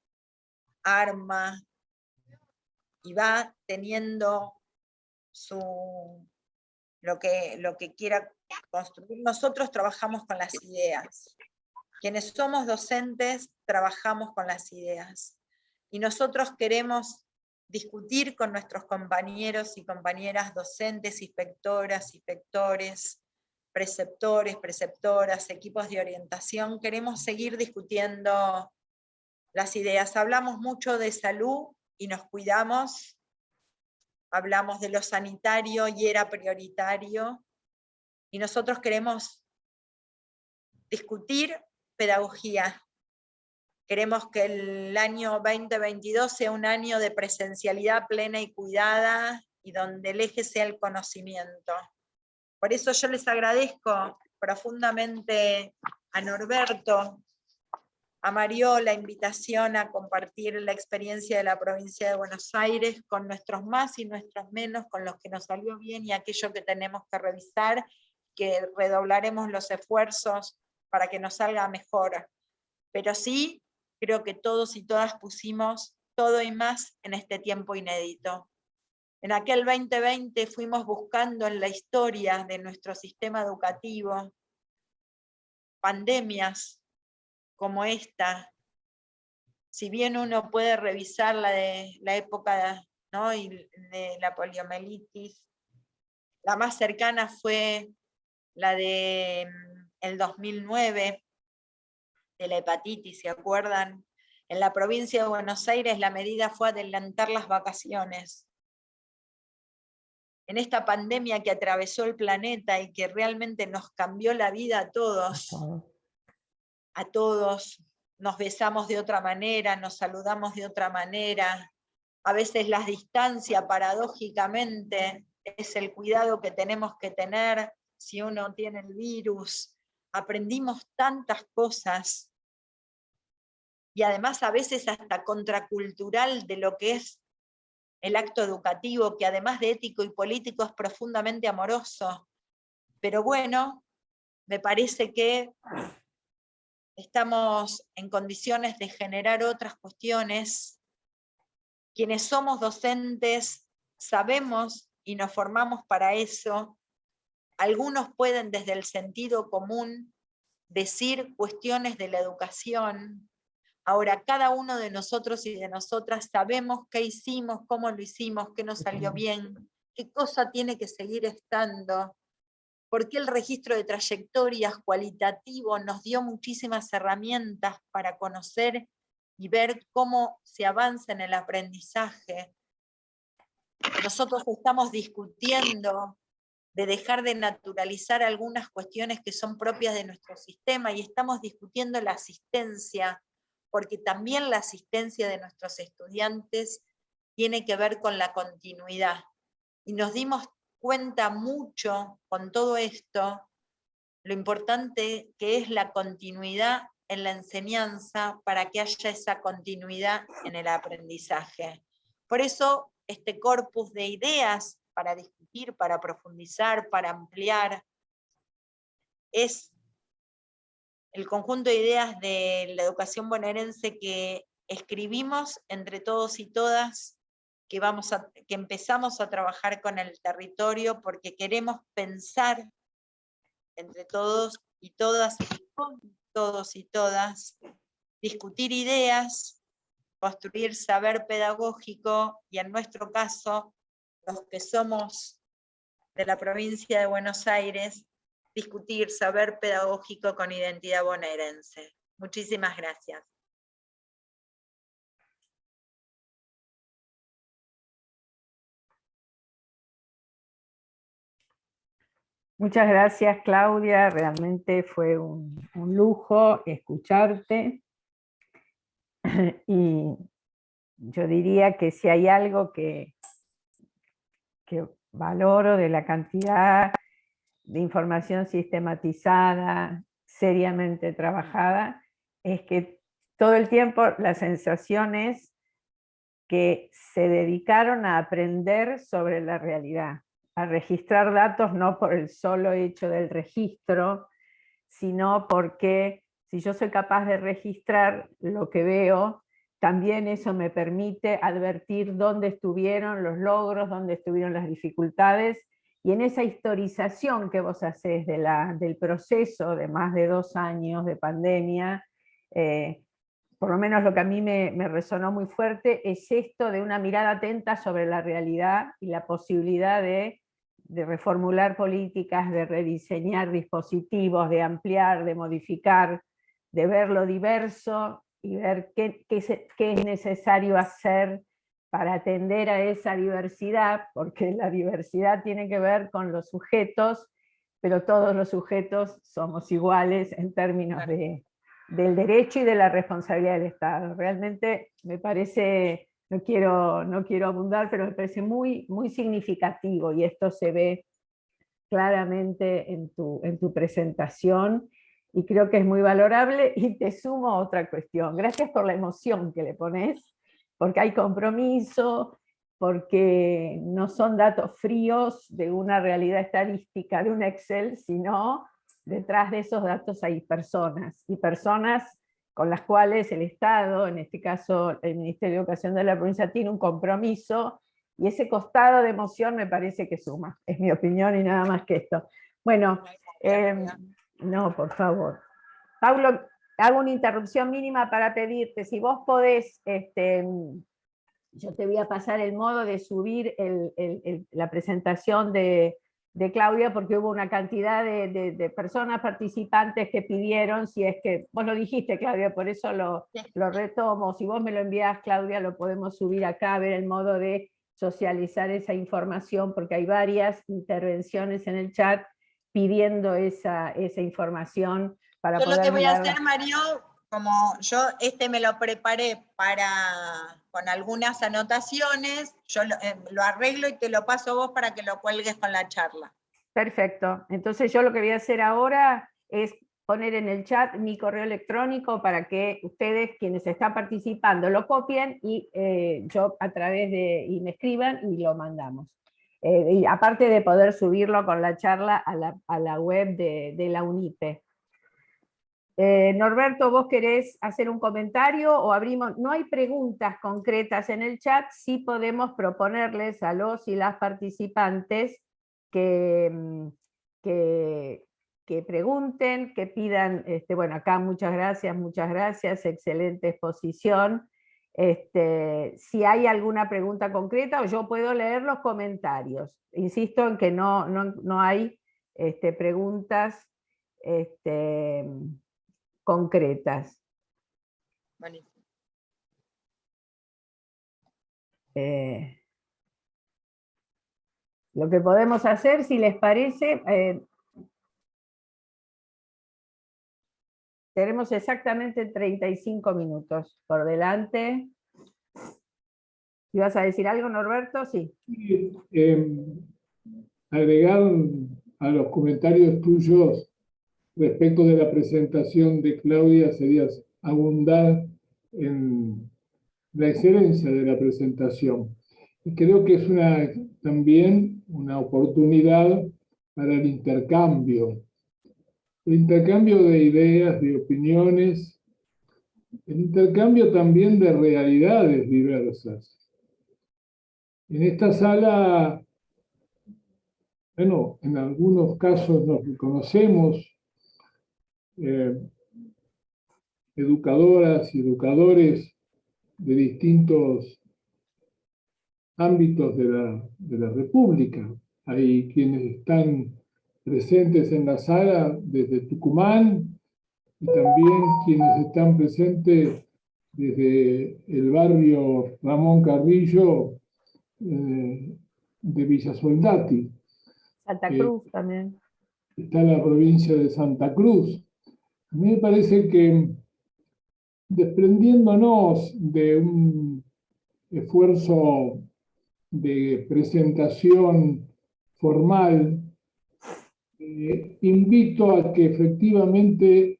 arma y va teniendo lo que quiera construir. Nosotros trabajamos con las ideas. Quienes somos docentes trabajamos con las ideas. Y nosotros queremos discutir con nuestros compañeros y compañeras docentes, inspectoras, inspectores, preceptores, preceptoras, equipos de orientación. Queremos seguir discutiendo las ideas. Hablamos mucho de salud y nos cuidamos. Hablamos de lo sanitario y era prioritario. Y nosotros queremos discutir pedagogía. Queremos que el año 2022 sea un año de presencialidad plena y cuidada, y donde el eje sea el conocimiento. Por eso yo les agradezco profundamente a Norberto, a Mario, la invitación a compartir la experiencia de la provincia de Buenos Aires con nuestros más y nuestros menos, con los que nos salió bien y aquello que tenemos que revisar, que redoblaremos los esfuerzos para que nos salga mejor. Pero sí, creo que todos y todas pusimos todo y más en este tiempo inédito. En aquel 2020 fuimos buscando en la historia de nuestro sistema educativo pandemias como esta. Si bien uno puede revisar la de la época, ¿no?, y de la poliomielitis, la más cercana fue la de el 2009, de la hepatitis, ¿se acuerdan? En la provincia de Buenos Aires la medida fue adelantar las vacaciones. En esta pandemia que atravesó el planeta y que realmente nos cambió la vida a todos, nos besamos de otra manera, nos saludamos de otra manera, a veces la distancia paradójicamente es el cuidado que tenemos que tener si uno tiene el virus. Aprendimos tantas cosas, y además a veces hasta contracultural de lo que es el acto educativo, que además de ético y político es profundamente amoroso. Pero bueno, me parece que estamos en condiciones de generar otras cuestiones. Quienes somos docentes sabemos y nos formamos para eso. Algunos pueden desde el sentido común decir cuestiones de la educación. Ahora, cada uno de nosotros y de nosotras sabemos qué hicimos, cómo lo hicimos, qué nos salió bien, qué cosa tiene que seguir estando, porque el registro de trayectorias cualitativo nos dio muchísimas herramientas para conocer y ver cómo se avanza en el aprendizaje. Nosotros estamos discutiendo de dejar de naturalizar algunas cuestiones que son propias de nuestro sistema y estamos discutiendo la asistencia, porque también la asistencia de nuestros estudiantes tiene que ver con la continuidad. Y nos dimos cuenta mucho con todo esto, lo importante que es la continuidad en la enseñanza para que haya esa continuidad en el aprendizaje. Por eso este corpus de ideas para discutir, para profundizar, para ampliar, es el conjunto de ideas de la educación bonaerense que escribimos entre todos y todas, que empezamos a trabajar con el territorio porque queremos pensar entre todos y todas, y con todos y todas, discutir ideas, construir saber pedagógico y en nuestro caso, los que somos de la provincia de Buenos Aires, discutir saber pedagógico con identidad bonaerense. Muchísimas gracias. Muchas gracias, Claudia, realmente fue un lujo escucharte. Y yo diría que si hay algo que valoro de la cantidad de información sistematizada, seriamente trabajada, es que todo el tiempo la sensación es que se dedicaron a aprender sobre la realidad, a registrar datos no por el solo hecho del registro, sino porque si yo soy capaz de registrar lo que veo, también eso me permite advertir dónde estuvieron los logros, dónde estuvieron las dificultades, y en esa historización que vos hacés del proceso de más de 2 años de pandemia, por lo menos lo que a mí me resonó muy fuerte es esto de una mirada atenta sobre la realidad y la posibilidad de reformular políticas, de rediseñar dispositivos, de ampliar, de modificar, de ver lo diverso y ver qué es necesario hacer para atender a esa diversidad, porque la diversidad tiene que ver con los sujetos, pero todos los sujetos somos iguales en términos del derecho y de la responsabilidad del Estado. Realmente me parece, no quiero abundar, pero me parece muy, muy significativo, y esto se ve claramente en tu presentación, y creo que es muy valorable. Y te sumo otra cuestión. Gracias por la emoción que le pones, porque hay compromiso, porque no son datos fríos de una realidad estadística, de un Excel, sino detrás de esos datos hay personas, y personas con las cuales el Estado, en este caso el Ministerio de Educación de la provincia, tiene un compromiso, y ese costado de emoción me parece que suma. Es mi opinión y nada más que esto. Bueno, no, por favor. Paulo, hago una interrupción mínima para pedirte, si vos podés, yo te voy a pasar el modo de subir la presentación de Claudia, porque hubo una cantidad de personas participantes que pidieron, si es que, vos lo dijiste, Claudia, por eso lo retomo. Si vos me lo envías, Claudia, lo podemos subir acá, a ver el modo de socializar esa información, porque hay varias intervenciones en el chat pidiendo esa información para yo poder lo que voy a mirarla. hacer, Mario, como yo me lo preparé con algunas anotaciones, yo lo arreglo y te lo paso a vos para que lo cuelgues con la charla. Perfecto. Entonces yo lo que voy a hacer ahora es poner en el chat mi correo electrónico para que ustedes, quienes están participando, lo copien y yo a través y me escriban y lo mandamos. Y aparte de poder subirlo con la charla a la web de la UNIPE. Norberto, ¿vos querés hacer un comentario o abrimos? No hay preguntas concretas en el chat, sí podemos proponerles a los y las participantes que pregunten, que pidan, bueno, acá muchas gracias, excelente exposición. Si hay alguna pregunta concreta, o yo puedo leer los comentarios. Insisto en que no hay preguntas concretas. Buenísimo. Lo que podemos hacer, si les parece, tenemos exactamente 35 minutos por delante. ¿Ibas a decir algo, Norberto? Sí. Y, agregar a los comentarios tuyos respecto de la presentación de Claudia sería abundar en la excelencia de la presentación. Y creo que es también una oportunidad para el intercambio de ideas, de opiniones, el intercambio también de realidades diversas. En esta sala, bueno, en algunos casos nos reconocemos educadoras y educadores de distintos ámbitos de la República. Hay quienes están presentes en la sala desde Tucumán y también quienes están presentes desde el barrio Ramón Carrillo de Villa Soldati. Santa Cruz también. Está en la provincia de Santa Cruz. A mí me parece que desprendiéndonos de un esfuerzo de presentación formal, invito a que efectivamente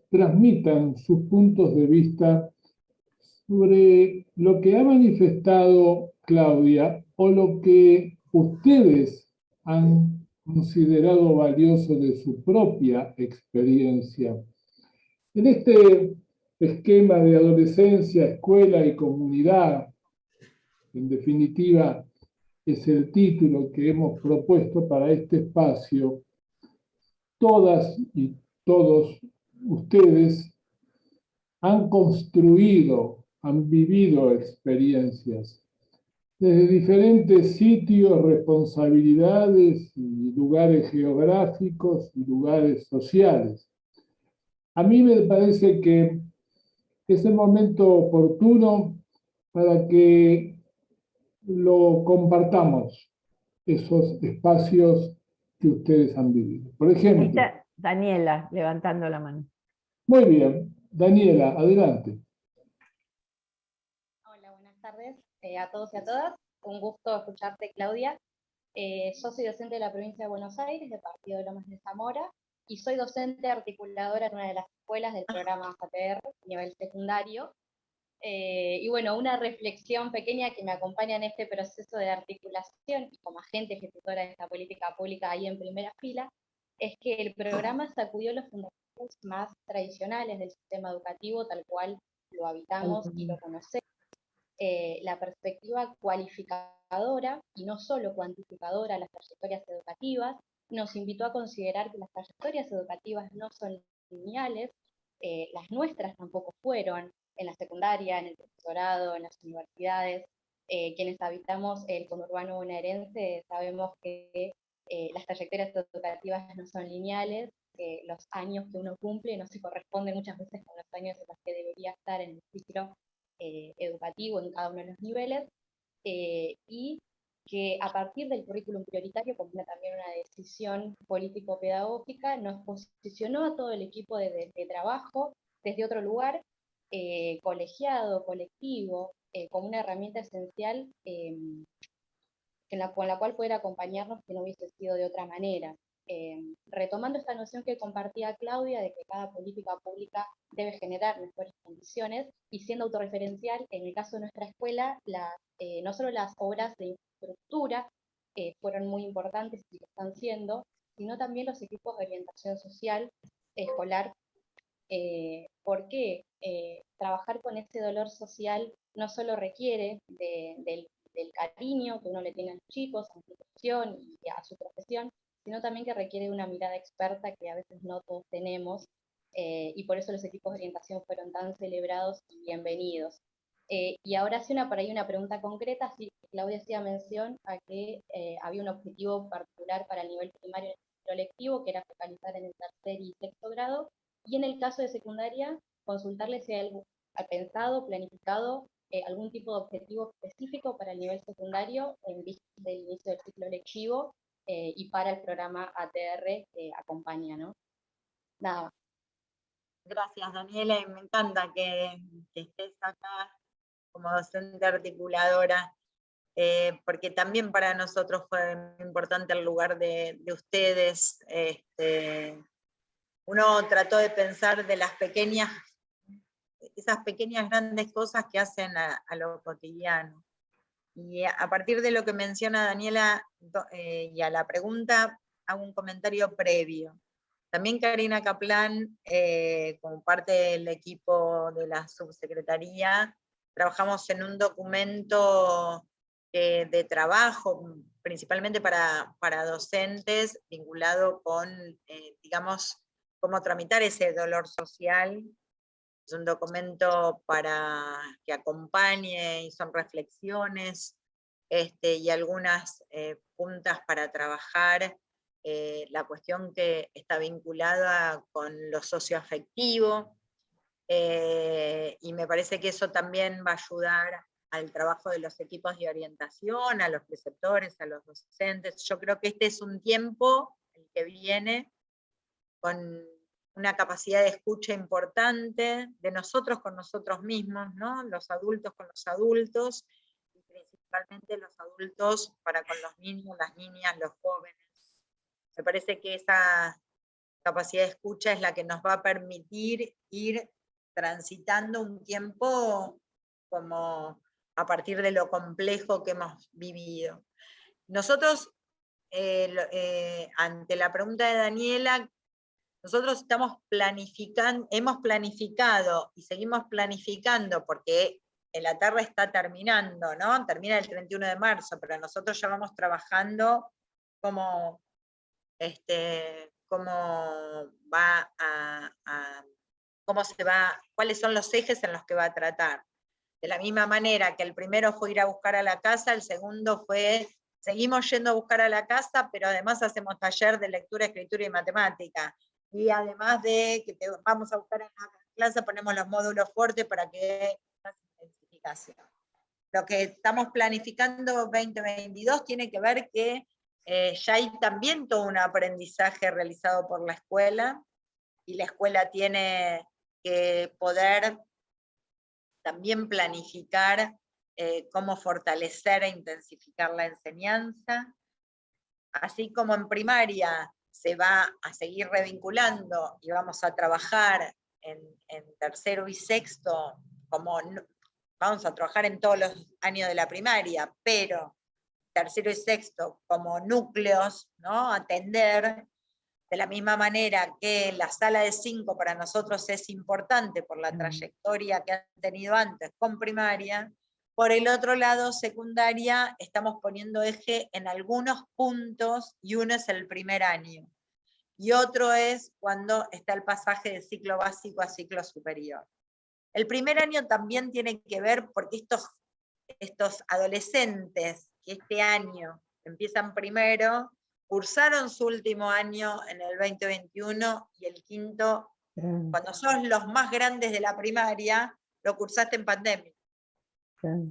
transmitan sus puntos de vista sobre lo que ha manifestado Claudia o lo que ustedes han considerado valioso de su propia experiencia. En este esquema de adolescencia, escuela y comunidad, en definitiva, es el título que hemos propuesto para este espacio, todas y todos ustedes han construido, han vivido experiencias desde diferentes sitios, responsabilidades y lugares geográficos y lugares sociales. A mí me parece que es el momento oportuno para que lo compartamos, esos espacios que ustedes han vivido. Por Ahí ejemplo, está Daniela levantando la mano. muy bien, Daniela, adelante. Hola, buenas tardes a todos y a todas. Un gusto escucharte, Claudia. Yo soy docente de la provincia de Buenos Aires, de Partido de Lomas de Zamora, y soy docente articuladora en una de las escuelas del programa JPR, a nivel secundario. Y bueno, una reflexión pequeña que me acompaña en este proceso de articulación y como agente ejecutora de esta política pública ahí en primera fila, es que el programa sacudió los fundamentos más tradicionales del sistema educativo, tal cual lo habitamos y lo conocemos. La perspectiva cualificadora y no solo cuantificadora de las trayectorias educativas, nos invitó a considerar que las trayectorias educativas no son lineales, las nuestras tampoco fueron, en la secundaria, en el profesorado, en las universidades. Quienes habitamos el conurbano bonaerense sabemos que las trayectorias educativas no son lineales, que los años que uno cumple no se corresponden muchas veces con los años en los que debería estar en el ciclo educativo en cada uno de los niveles, y que a partir del currículum prioritario, como también una decisión político-pedagógica, nos posicionó a todo el equipo de trabajo desde otro lugar, colegiado, colectivo, como una herramienta esencial con la cual poder acompañarnos que no hubiese sido de otra manera. Retomando esta noción que compartía Claudia de que cada política pública debe generar mejores condiciones y siendo autorreferencial, en el caso de nuestra escuela, no solo las obras de infraestructura fueron muy importantes y lo están siendo, sino también los equipos de orientación social escolar. ¿Por qué? Trabajar con ese dolor social no solo requiere del cariño que uno le tiene a los chicos, a su institución y a su profesión, sino también que requiere una mirada experta que a veces no todos tenemos, y por eso los equipos de orientación fueron tan celebrados y bienvenidos. Y ahora sí, por ahí una pregunta concreta, sí, Claudia hacía mención a que había un objetivo particular para el nivel primario en el ciclo lectivo, que era focalizar en el tercer y sexto grado, y en el caso de secundaria, consultarle si hay algo pensado, planificado, algún tipo de objetivo específico para el nivel secundario en vista del inicio del ciclo lectivo y para el programa ATR que acompaña, ¿no? Nada más. Gracias, Daniela, y me encanta que estés acá como docente articuladora, porque también para nosotros fue muy importante el lugar de ustedes. Uno trató de pensar de esas pequeñas grandes cosas que hacen a lo cotidiano. Y a partir de lo que menciona Daniela y a la pregunta, hago un comentario previo. También Karina Kaplan, como parte del equipo de la subsecretaría, trabajamos en un documento de trabajo, principalmente para docentes, vinculado con, digamos, cómo tramitar ese dolor social. Es un documento para que acompañe y son reflexiones y algunas puntas para trabajar la cuestión que está vinculada con lo socioafectivo, y me parece que eso también va a ayudar al trabajo de los equipos de orientación, a los preceptores, a los docentes. Yo creo que este es un tiempo, el que viene, con una capacidad de escucha importante, de nosotros con nosotros mismos, ¿no? Los adultos con los adultos, y principalmente los adultos para con los niños, las niñas, los jóvenes. Me parece que esa capacidad de escucha es la que nos va a permitir ir transitando un tiempo como a partir de lo complejo que hemos vivido. Nosotros, ante la pregunta de Daniela, nosotros hemos planificado y seguimos planificando porque el ATR está terminando, ¿no? Termina el 31 de marzo, pero nosotros ya vamos trabajando cómo cuáles son los ejes en los que va a tratar. De la misma manera que el primero fue ir a buscar a la casa, el segundo fue, seguimos yendo a buscar a la casa, pero además hacemos taller de lectura, escritura y matemática. Y además de que te vamos a buscar en la clase, ponemos los módulos fuertes para que haya intensificación. Lo que estamos planificando 2022 tiene que ver que ya hay también todo un aprendizaje realizado por la escuela, y la escuela tiene que poder también planificar cómo fortalecer e intensificar la enseñanza. Así como en primaria se va a seguir revinculando y vamos a trabajar en tercero y sexto, vamos a trabajar en todos los años de la primaria, pero tercero y sexto como núcleos, ¿no? Atender, de la misma manera que la sala de 5 para nosotros es importante por la trayectoria que han tenido antes con primaria. Por el otro lado, secundaria, estamos poniendo eje en algunos puntos, y uno es el primer año. Y otro es cuando está el pasaje de ciclo básico a ciclo superior. El primer año también tiene que ver porque estos adolescentes que este año empiezan primero, cursaron su último año en el 2021, y el quinto, cuando sos los más grandes de la primaria, lo cursaste en pandemia.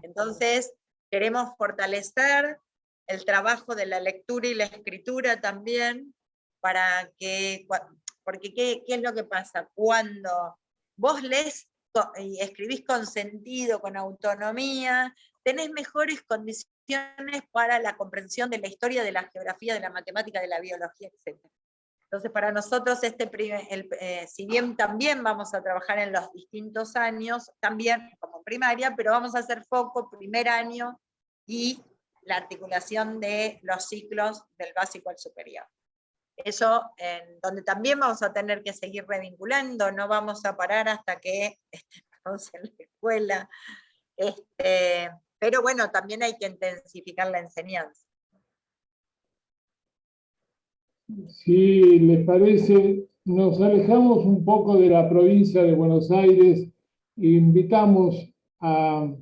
Entonces, queremos fortalecer el trabajo de la lectura y la escritura también, porque ¿qué es lo que pasa? Cuando vos lees y escribís con sentido, con autonomía, tenés mejores condiciones para la comprensión de la historia, de la geografía, de la matemática, de la biología, etc. Entonces, para nosotros, si bien también vamos a trabajar en los distintos años, también como primaria, pero vamos a hacer foco primer año y la articulación de los ciclos del básico al superior. Eso, donde también vamos a tener que seguir revinculando, no vamos a parar hasta que estemos en la escuela. Pero bueno, también hay que intensificar la enseñanza. Si les parece, nos alejamos un poco de la provincia de Buenos Aires e invitamos a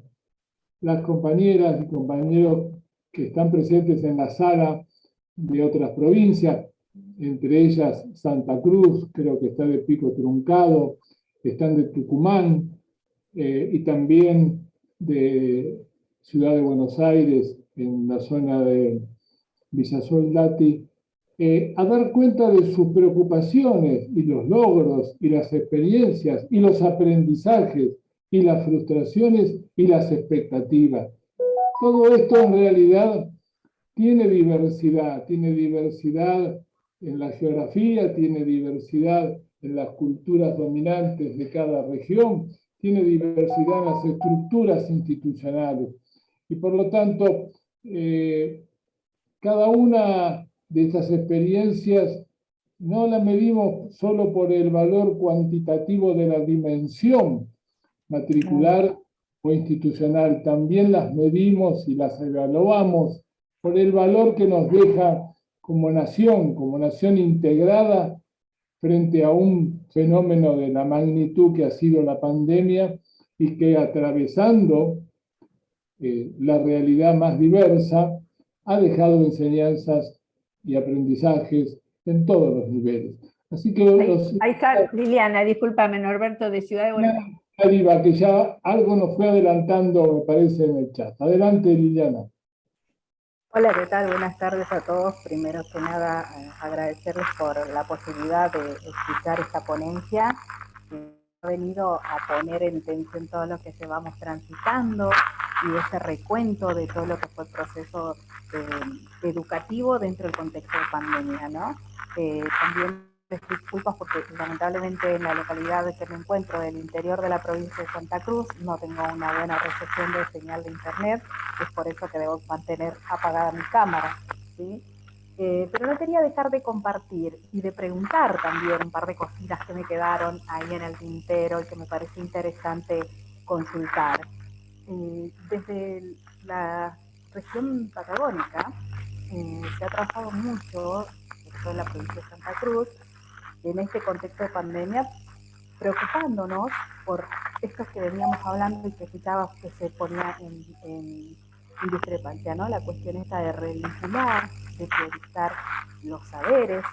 las compañeras y compañeros que están presentes en la sala de otras provincias, entre ellas Santa Cruz, creo que está de Pico Truncado, están de Tucumán, y también de Ciudad de Buenos Aires, en la zona de Villa Soldati, a dar cuenta de sus preocupaciones y los logros y las experiencias y los aprendizajes y las frustraciones y las expectativas. Todo esto en realidad tiene diversidad en la geografía, tiene diversidad en las culturas dominantes de cada región, tiene diversidad en las estructuras institucionales. Y por lo tanto, cada una de estas experiencias no la medimos solo por el valor cuantitativo de la dimensión matricular o institucional, también las medimos y las evaluamos por el valor que nos deja como nación integrada frente a un fenómeno de la magnitud que ha sido la pandemia y que atravesando la realidad más diversa ha dejado enseñanzas y aprendizajes en todos los niveles. Así que ahí está Liliana, discúlpame, Norberto, de Ciudad de Buenos Aires. Arriba, que ya algo nos fue adelantando, me parece, en el chat. Adelante, Liliana. Hola, ¿qué tal? Buenas tardes a todos. Primero que nada, agradecerles por la posibilidad de escuchar esta ponencia. Ha venido a poner en tensión todo lo que llevamos transitando y ese recuento de todo lo que fue el proceso educativo dentro del contexto de pandemia, ¿no? También les disculpas porque lamentablemente en la localidad que me encuentro del interior de la provincia de Santa Cruz no tengo una buena recepción de señal de internet, es por eso que debo mantener apagada mi cámara, ¿sí? Pero no quería dejar de compartir y de preguntar también un par de cositas que me quedaron ahí en el tintero y que me parece interesante consultar. Desde la región patagónica se ha trabajado mucho, esto en la provincia de Santa Cruz, en este contexto de pandemia, preocupándonos por esto que veníamos hablando y que escuchábamos que se ponía en discrepancia, ¿no? La cuestión esta de revincular, de priorizar los saberes,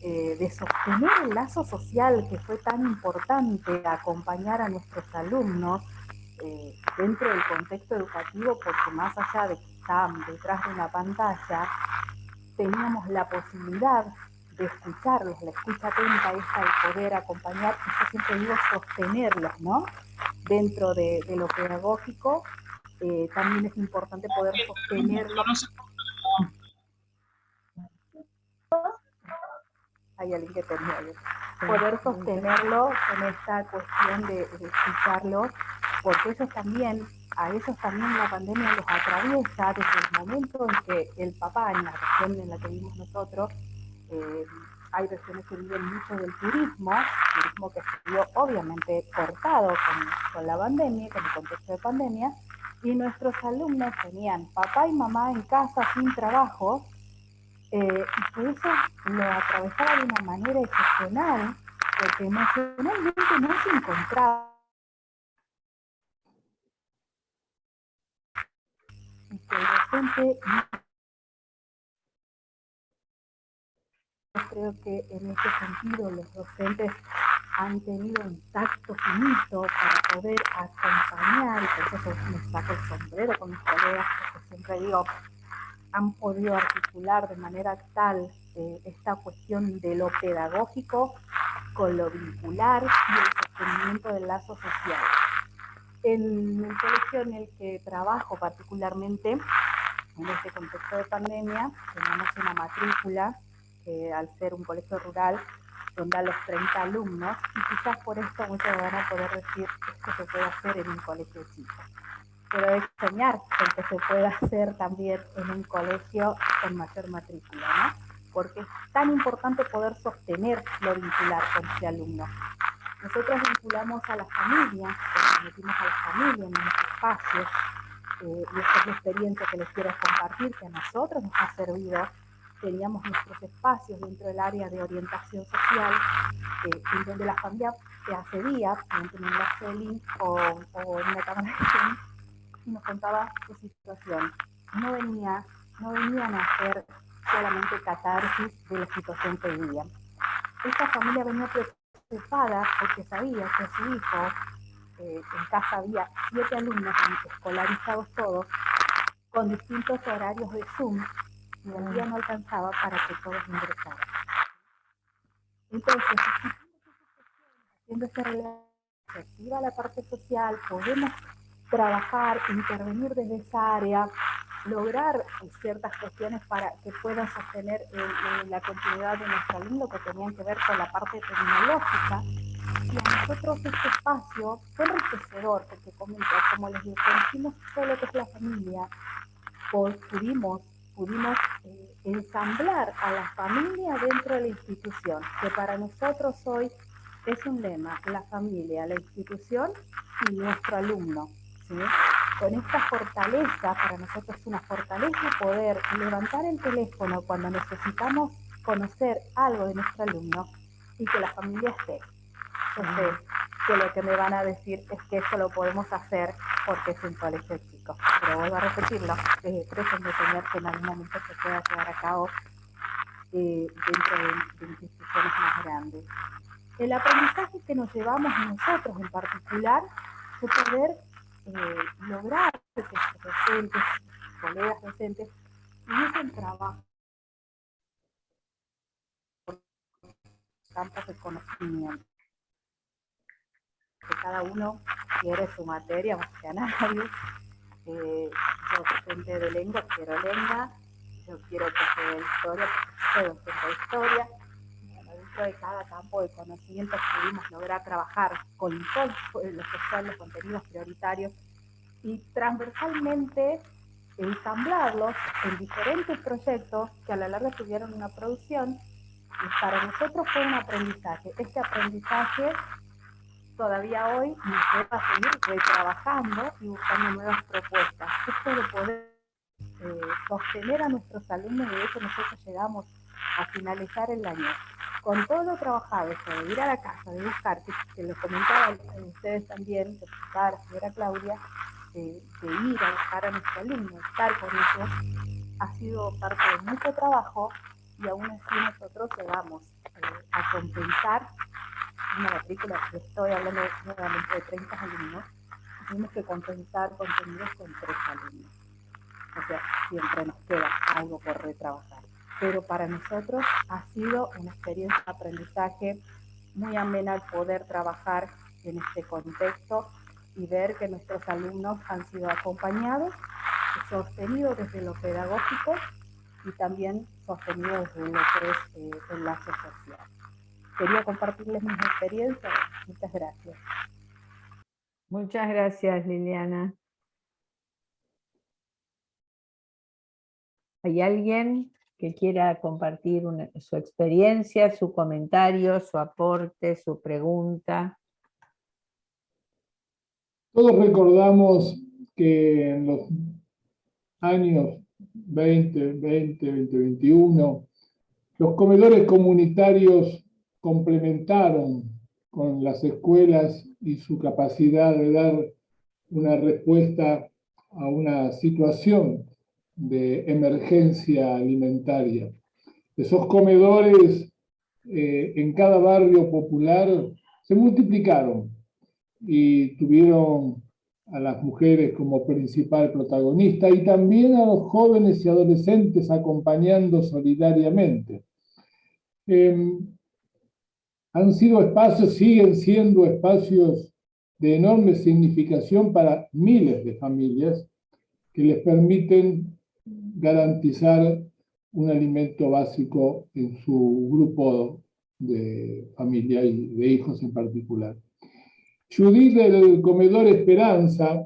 de sostener el lazo social que fue tan importante, acompañar a nuestros alumnos dentro del contexto educativo, porque más allá de que estaban detrás de una pantalla, teníamos la posibilidad de escucharlos, la escucha atenta esta, el poder acompañar, y yo siempre digo sostenerlos, ¿no? Dentro de lo pedagógico, también es importante poder sostenerlos. Hay alguien que tenía poder sostenerlo en esta cuestión de escucharlos, porque ellos también, a ellos también la pandemia los atraviesa desde el momento en que el papá, en la región en la que vivimos nosotros, hay regiones que viven mucho del turismo que se vio obviamente cortado con la pandemia, con el contexto de pandemia, y nuestros alumnos tenían papá y mamá en casa sin trabajo, y que eso lo atravesaba de una manera excepcional, porque emocionalmente no se encontraba. Y que el docente, creo que en este sentido los docentes han tenido un tacto finito para poder acompañar, y por eso me saco el sombrero con mis colegas, porque siempre digo, han podido articular de manera tal esta cuestión de lo pedagógico con lo vincular y el sostenimiento del lazo social. En el colegio en el que trabajo particularmente, en este contexto de pandemia, tenemos una matrícula al ser un colegio rural, donde a los 30 alumnos, y quizás por esto muchos van a poder decir esto se puede hacer en un colegio chico. Pero es soñar con que se pueda hacer también en un colegio con mayor matrícula, ¿no? Porque es tan importante poder sostener lo vincular con ese alumno. Nosotros vinculamos a las familias, metimos a las familias en los espacios, y esta es la experiencia que les quiero compartir, que a nosotros nos ha servido. Teníamos nuestros espacios dentro del área de orientación social, en donde la familia se accedía, en un enlace de link o en una cámara de Zoom, y nos contaba su situación. No venían a hacer solamente catarsis de la situación que vivían. Esta familia venía preocupada porque sabía que su hijo en casa había 7 alumnos escolarizados todos, con distintos horarios de Zoom, y el día no alcanzaba para que todos ingresaran. Entonces, haciendo esta relación, se activa la parte social, podemos trabajar, intervenir desde esa área, lograr ciertas cuestiones para que puedan sostener la continuidad de nuestro alumno, que tenían que ver con la parte tecnológica. Y a nosotros este espacio fue enriquecedor, porque como les conocimos todo lo que es la familia, pudimos ensamblar a la familia dentro de la institución, que para nosotros hoy es un lema: la familia, la institución y nuestro alumno, ¿sí? Con esta fortaleza, para nosotros es una fortaleza poder levantar el teléfono cuando necesitamos conocer algo de nuestro alumno y que la familia esté. Yo sé que lo que me van a decir es que eso lo podemos hacer porque es un colegio chico, pero vuelvo a repetirlo, pretendo tener que en algún momento se pueda llevar a cabo dentro de instituciones más grandes. El aprendizaje que nos llevamos nosotros en particular fue poder lograr que los docentes, colegas docentes, tuviesen trabajo en campos de conocimiento, que cada uno quiere su materia más que a nadie. Yo, docente de lengua, quiero lengua, yo quiero que sea historia, porque soy docente de historia. Bueno, dentro de cada campo de conocimiento pudimos lograr trabajar con todos los que son los contenidos prioritarios y transversalmente ensamblarlos en diferentes proyectos que a la larga tuvieron una producción, y para nosotros fue un aprendizaje. Este aprendizaje todavía hoy nos lleva a seguir trabajando y buscando nuevas propuestas. Esto de poder sostener a nuestros alumnos, y de hecho nosotros llegamos a finalizar el año con todo lo trabajado, esto de ir a la casa, de buscar, que lo comentaban ustedes también, que explicaba la señora Claudia, de ir a buscar a nuestro alumno, estar con ellos, ha sido parte de mucho trabajo, y aún así nosotros llegamos a compensar una matrícula, que estoy hablando nuevamente de 30 alumnos, tuvimos que compensar contenidos con 3 alumnos. O sea, siempre nos queda algo por retrabajar. Pero para nosotros ha sido una experiencia de aprendizaje muy amena el poder trabajar en este contexto y ver que nuestros alumnos han sido acompañados, sostenidos desde lo pedagógico y también sostenidos desde lo que es el lazo social. Quería compartirles mis experiencias. Muchas gracias. Muchas gracias, Liliana. ¿Hay alguien que quiera compartir su experiencia, su comentario, su aporte, su pregunta? Todos recordamos que en los años 2021, los comedores comunitarios complementaron con las escuelas y su capacidad de dar una respuesta a una situación de emergencia alimentaria. Esos comedores en cada barrio popular se multiplicaron y tuvieron a las mujeres como principal protagonista y también a los jóvenes y adolescentes acompañando solidariamente. Han sido espacios, siguen siendo espacios de enorme significación para miles de familias que les permiten garantizar un alimento básico en su grupo de familia y de hijos en particular. Judith del Comedor Esperanza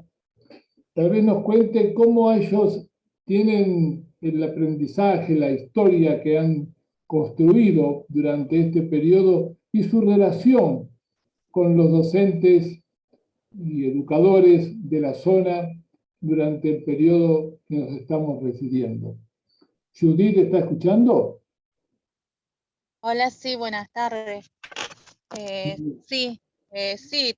tal vez nos cuente cómo ellos tienen el aprendizaje, la historia que han construido durante este periodo y su relación con los docentes y educadores de la zona durante el periodo que nos estamos refiriendo. Judith, ¿está escuchando? Hola, sí, buenas tardes. Sí,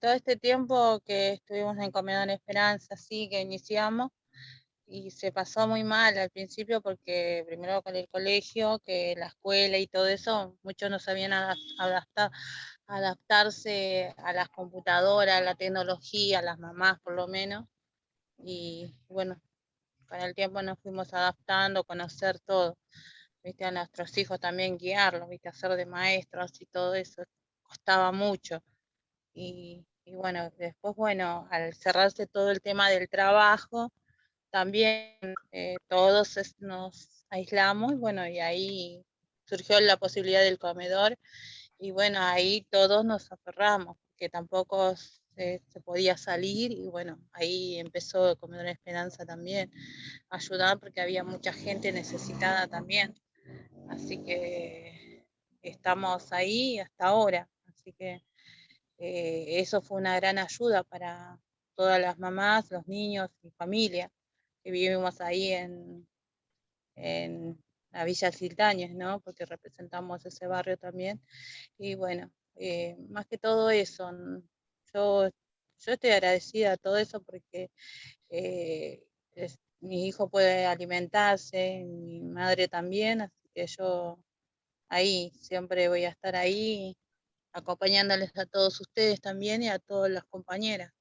todo este tiempo que estuvimos en Comedor Esperanza, sí, que iniciamos, y se pasó muy mal al principio porque primero con el colegio, que la escuela y todo eso, muchos no sabían adaptarse a las computadoras, a la tecnología, a las mamás por lo menos. Y bueno, con el tiempo nos fuimos adaptando, conocer todo. ¿Viste? A nuestros hijos también guiarlos, ¿viste? Hacer de maestros y todo eso costaba mucho. Y bueno, después, bueno, al cerrarse todo el tema del trabajo, también todos nos aislamos, bueno, y ahí surgió la posibilidad del comedor, y bueno, ahí todos nos aferramos, que tampoco se podía salir, y bueno, ahí empezó el Comedor Esperanza también a ayudar, porque había mucha gente necesitada también, así que estamos ahí hasta ahora, así que eso fue una gran ayuda para todas las mamás, los niños y familia que vivimos ahí en la Villa Siltañez, ¿no? Porque representamos ese barrio también. Y bueno, más que todo eso, yo estoy agradecida a todo eso porque mi hijo puede alimentarse, mi madre también, así que yo ahí siempre voy a estar ahí acompañándoles a todos ustedes también y a todas las compañeras.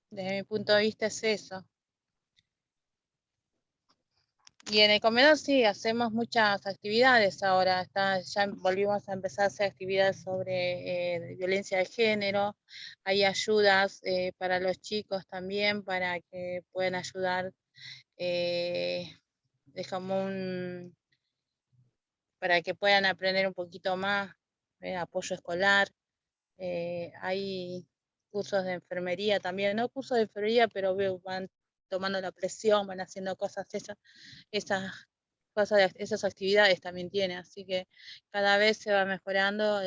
Desde mi punto de vista es eso. Y en el comedor sí, hacemos muchas actividades ahora. Ya volvimos a empezar a hacer actividades sobre violencia de género. Hay ayudas para los chicos también para que puedan ayudar para que puedan aprender un poquito más, apoyo escolar. Hay cursos de enfermería también, no cursos de enfermería, pero van tomando la presión, van haciendo cosas, esas actividades también tiene, así que cada vez se va mejorando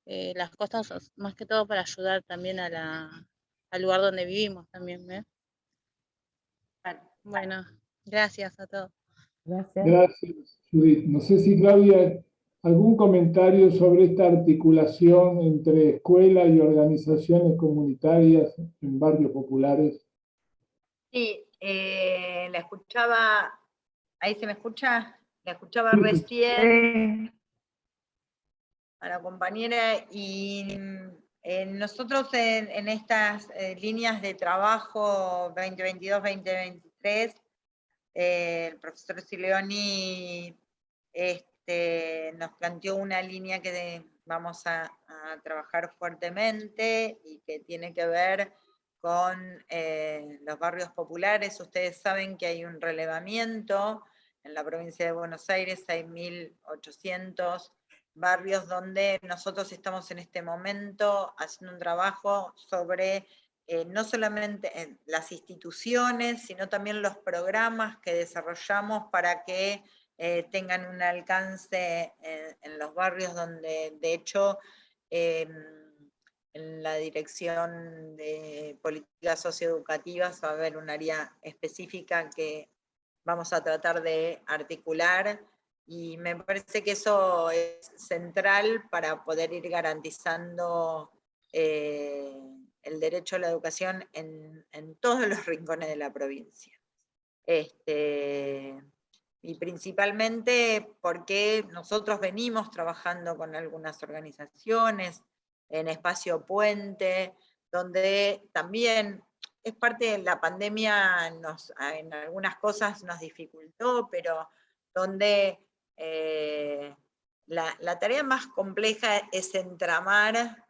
las cosas, más que todo para ayudar también al lugar donde vivimos también. Bueno, gracias a todos. Gracias. Gracias, Judith. No sé si Claudia, algún comentario sobre esta articulación entre escuela y organizaciones comunitarias en barrios populares. Sí, la escuchaba, ¿ahí se me escucha? La escuchaba Sí. recién a la compañera y nosotros en estas líneas de trabajo 2022-2023, el profesor Sileoni nos planteó una línea que vamos a trabajar fuertemente y que tiene que ver con los barrios populares. Ustedes saben que hay un relevamiento en la provincia de Buenos Aires, hay 1.800 barrios donde nosotros estamos en este momento haciendo un trabajo sobre no solamente las instituciones, sino también los programas que desarrollamos para que tengan un alcance en los barrios donde, de hecho, en la Dirección de Políticas Socioeducativas va a haber un área específica que vamos a tratar de articular, y me parece que eso es central para poder ir garantizando el derecho a la educación en todos los rincones de la provincia. Y principalmente porque nosotros venimos trabajando con algunas organizaciones en Espacio Puente, donde también es parte de la pandemia, en algunas cosas nos dificultó, pero donde la tarea más compleja es entramar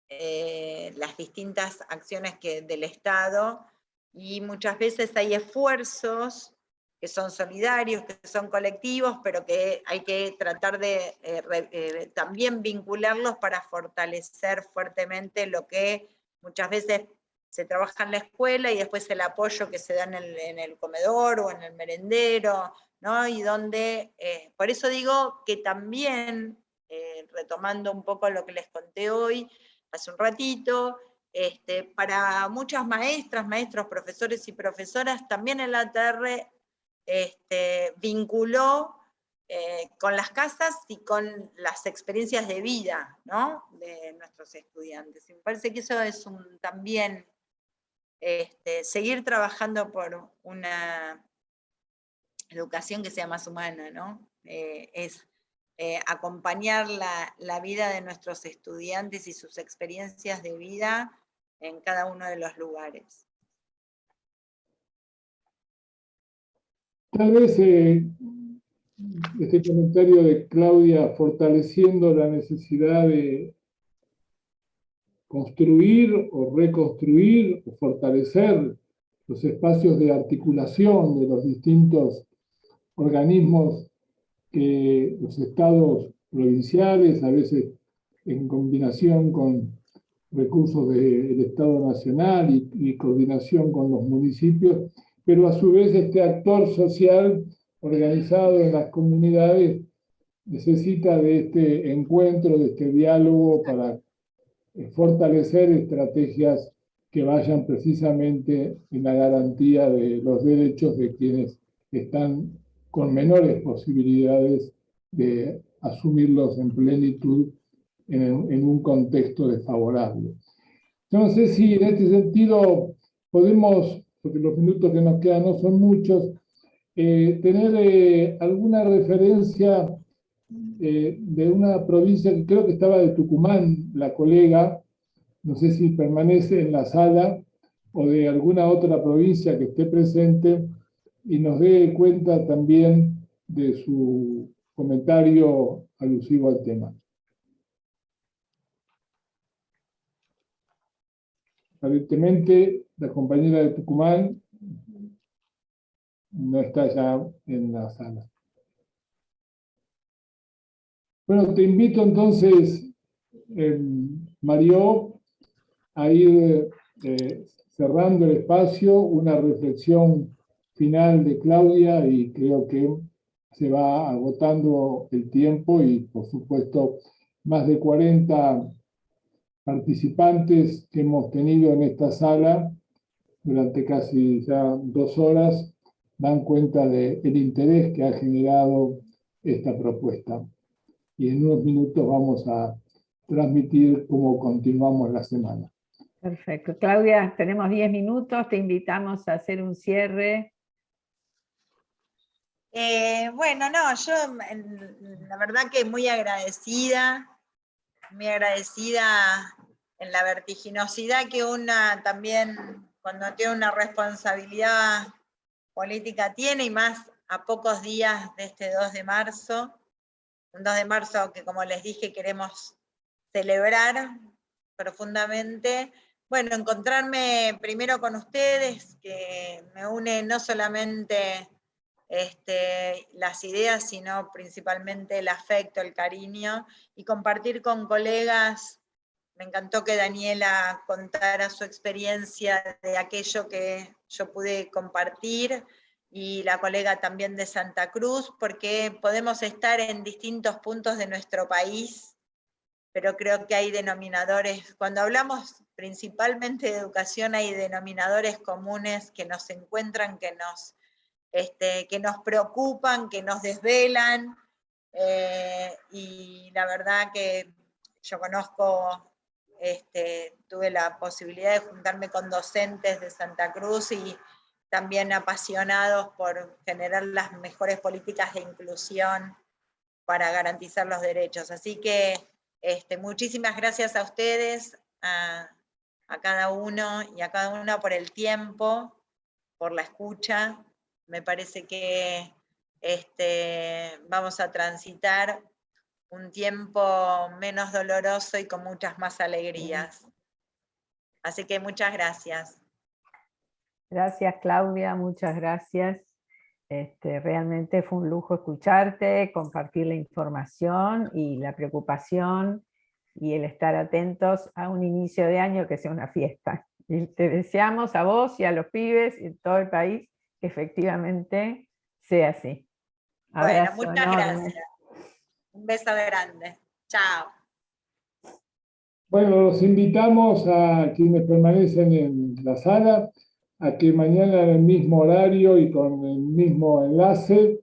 las distintas acciones del Estado, y muchas veces hay esfuerzos que son solidarios, que son colectivos, pero que hay que tratar de también vincularlos para fortalecer fuertemente lo que muchas veces se trabaja en la escuela y después el apoyo que se da en el comedor o en el merendero, ¿no? Y donde, por eso digo que también, retomando un poco lo que les conté hoy, hace un ratito, para muchas maestras, maestros, profesores y profesoras, también el ATR vinculó con las casas y con las experiencias de vida, ¿no?, de nuestros estudiantes. Y me parece que eso es también seguir trabajando por una educación que sea más humana, ¿no? Es acompañar la vida de nuestros estudiantes y sus experiencias de vida en cada uno de los lugares. Tal vez este comentario de Claudia fortaleciendo la necesidad de construir o reconstruir o fortalecer los espacios de articulación de los distintos organismos que los estados provinciales, a veces en combinación con recursos del Estado Nacional y coordinación con los municipios, pero a su vez este actor social organizado en las comunidades necesita de este encuentro, de este diálogo para fortalecer estrategias que vayan precisamente en la garantía de los derechos de quienes están con menores posibilidades de asumirlos en plenitud en un contexto desfavorable. Yo no sé si en este sentido podemos, porque los minutos que nos quedan no son muchos, tener alguna referencia de una provincia que creo que estaba de Tucumán, la colega, no sé si permanece en la sala, o de alguna otra provincia que esté presente y nos dé cuenta también de su comentario alusivo al tema. Aparentemente, la compañera de Tucumán no está ya en la sala. Bueno, te invito entonces, Mario, a ir cerrando el espacio, una reflexión final de Claudia, y creo que se va agotando el tiempo y, por supuesto, más de 40 participantes que hemos tenido en esta sala durante casi ya 2 horas dan cuenta del interés que ha generado esta propuesta. Y en unos minutos vamos a transmitir cómo continuamos la semana. Perfecto. Claudia, tenemos 10 minutos, te invitamos a hacer un cierre. Bueno, no, yo la verdad que muy agradecida en la vertiginosidad que una también, cuando tiene una responsabilidad política tiene, y más a pocos días de este 2 de marzo, un 2 de marzo que, como les dije, queremos celebrar profundamente. Bueno, encontrarme primero con ustedes, que me une no solamente las ideas, sino principalmente el afecto, el cariño, y compartir con colegas. Me encantó que Daniela contara su experiencia de aquello que yo pude compartir, y la colega también de Santa Cruz, porque podemos estar en distintos puntos de nuestro país, pero creo que hay denominadores, cuando hablamos principalmente de educación, hay denominadores comunes que nos encuentran, que nos preocupan, que nos desvelan, y la verdad que yo conozco, tuve la posibilidad de juntarme con docentes de Santa Cruz y también apasionados por generar las mejores políticas de inclusión para garantizar los derechos. Así que muchísimas gracias a ustedes, a cada uno y a cada una por el tiempo, por la escucha. Me parece que vamos a transitar un tiempo menos doloroso y con muchas más alegrías. Así que muchas gracias. Gracias, Claudia, muchas gracias. Realmente fue un lujo escucharte, compartir la información y la preocupación y el estar atentos a un inicio de año que sea una fiesta. Y te deseamos a vos y a los pibes y a todo el país que efectivamente sea así. Abrazo, bueno, muchas gracias. Un beso grande. Chao. Bueno, los invitamos a quienes permanecen en la sala a que mañana en el mismo horario y con el mismo enlace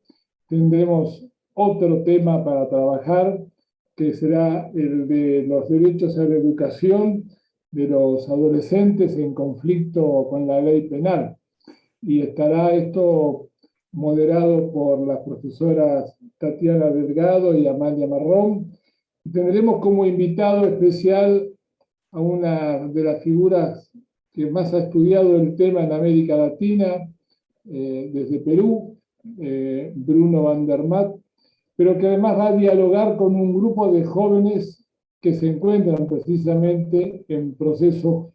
tendremos otro tema para trabajar, que será el de los derechos a la educación de los adolescentes en conflicto con la ley penal. Y estará esto moderado por las profesoras Tatiana Delgado y Amalia Marrón. Y tendremos como invitado especial a una de las figuras que más ha estudiado el tema en América Latina, desde Perú, Bruno van der Maat, pero que además va a dialogar con un grupo de jóvenes que se encuentran precisamente en procesos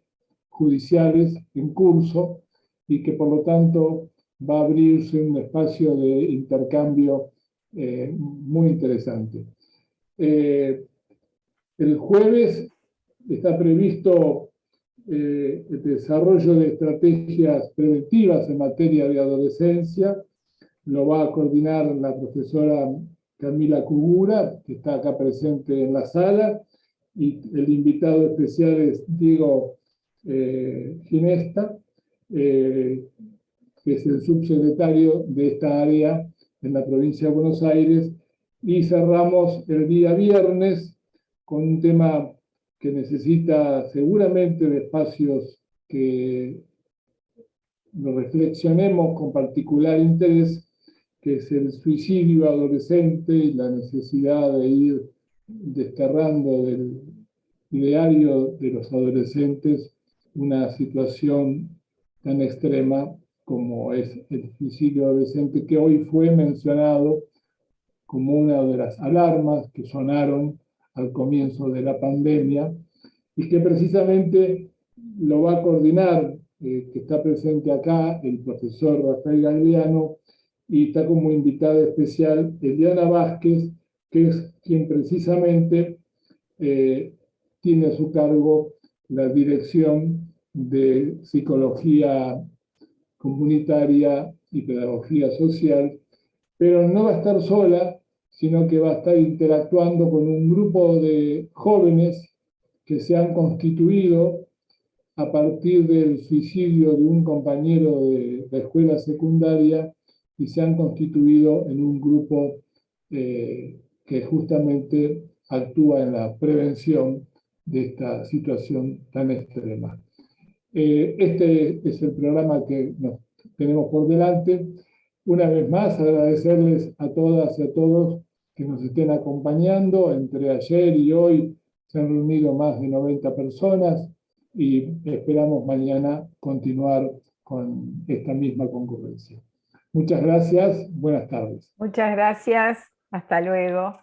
judiciales en curso y que por lo tanto va a abrirse un espacio de intercambio muy interesante. El jueves está previsto el desarrollo de estrategias preventivas en materia de adolescencia. Lo va a coordinar la profesora Camila Cugura, que está acá presente en la sala, y el invitado especial es Diego Ginesta, que es el subsecretario de esta área en la provincia de Buenos Aires, y cerramos el día viernes con un tema que necesita seguramente de espacios que lo reflexionemos con particular interés, que es el suicidio adolescente y la necesidad de ir desterrando del ideario de los adolescentes una situación tan extrema como es el suicidio adolescente, que hoy fue mencionado como una de las alarmas que sonaron al comienzo de la pandemia, y que precisamente lo va a coordinar, que está presente acá, el profesor Rafael Gagliano, y está como invitada especial Eliana Vázquez, que es quien precisamente tiene a su cargo la dirección de Psicología Comunitaria y Pedagogía Social, pero no va a estar sola, sino que va a estar interactuando con un grupo de jóvenes que se han constituido a partir del suicidio de un compañero de la escuela secundaria, y se han constituido en un grupo que justamente actúa en la prevención de esta situación tan extrema. Este es el programa que nos tenemos por delante. Una vez más, agradecerles a todas y a todos que nos estén acompañando. Entre ayer y hoy se han reunido más de 90 personas y esperamos mañana continuar con esta misma concurrencia. Muchas gracias, buenas tardes. Muchas gracias, hasta luego.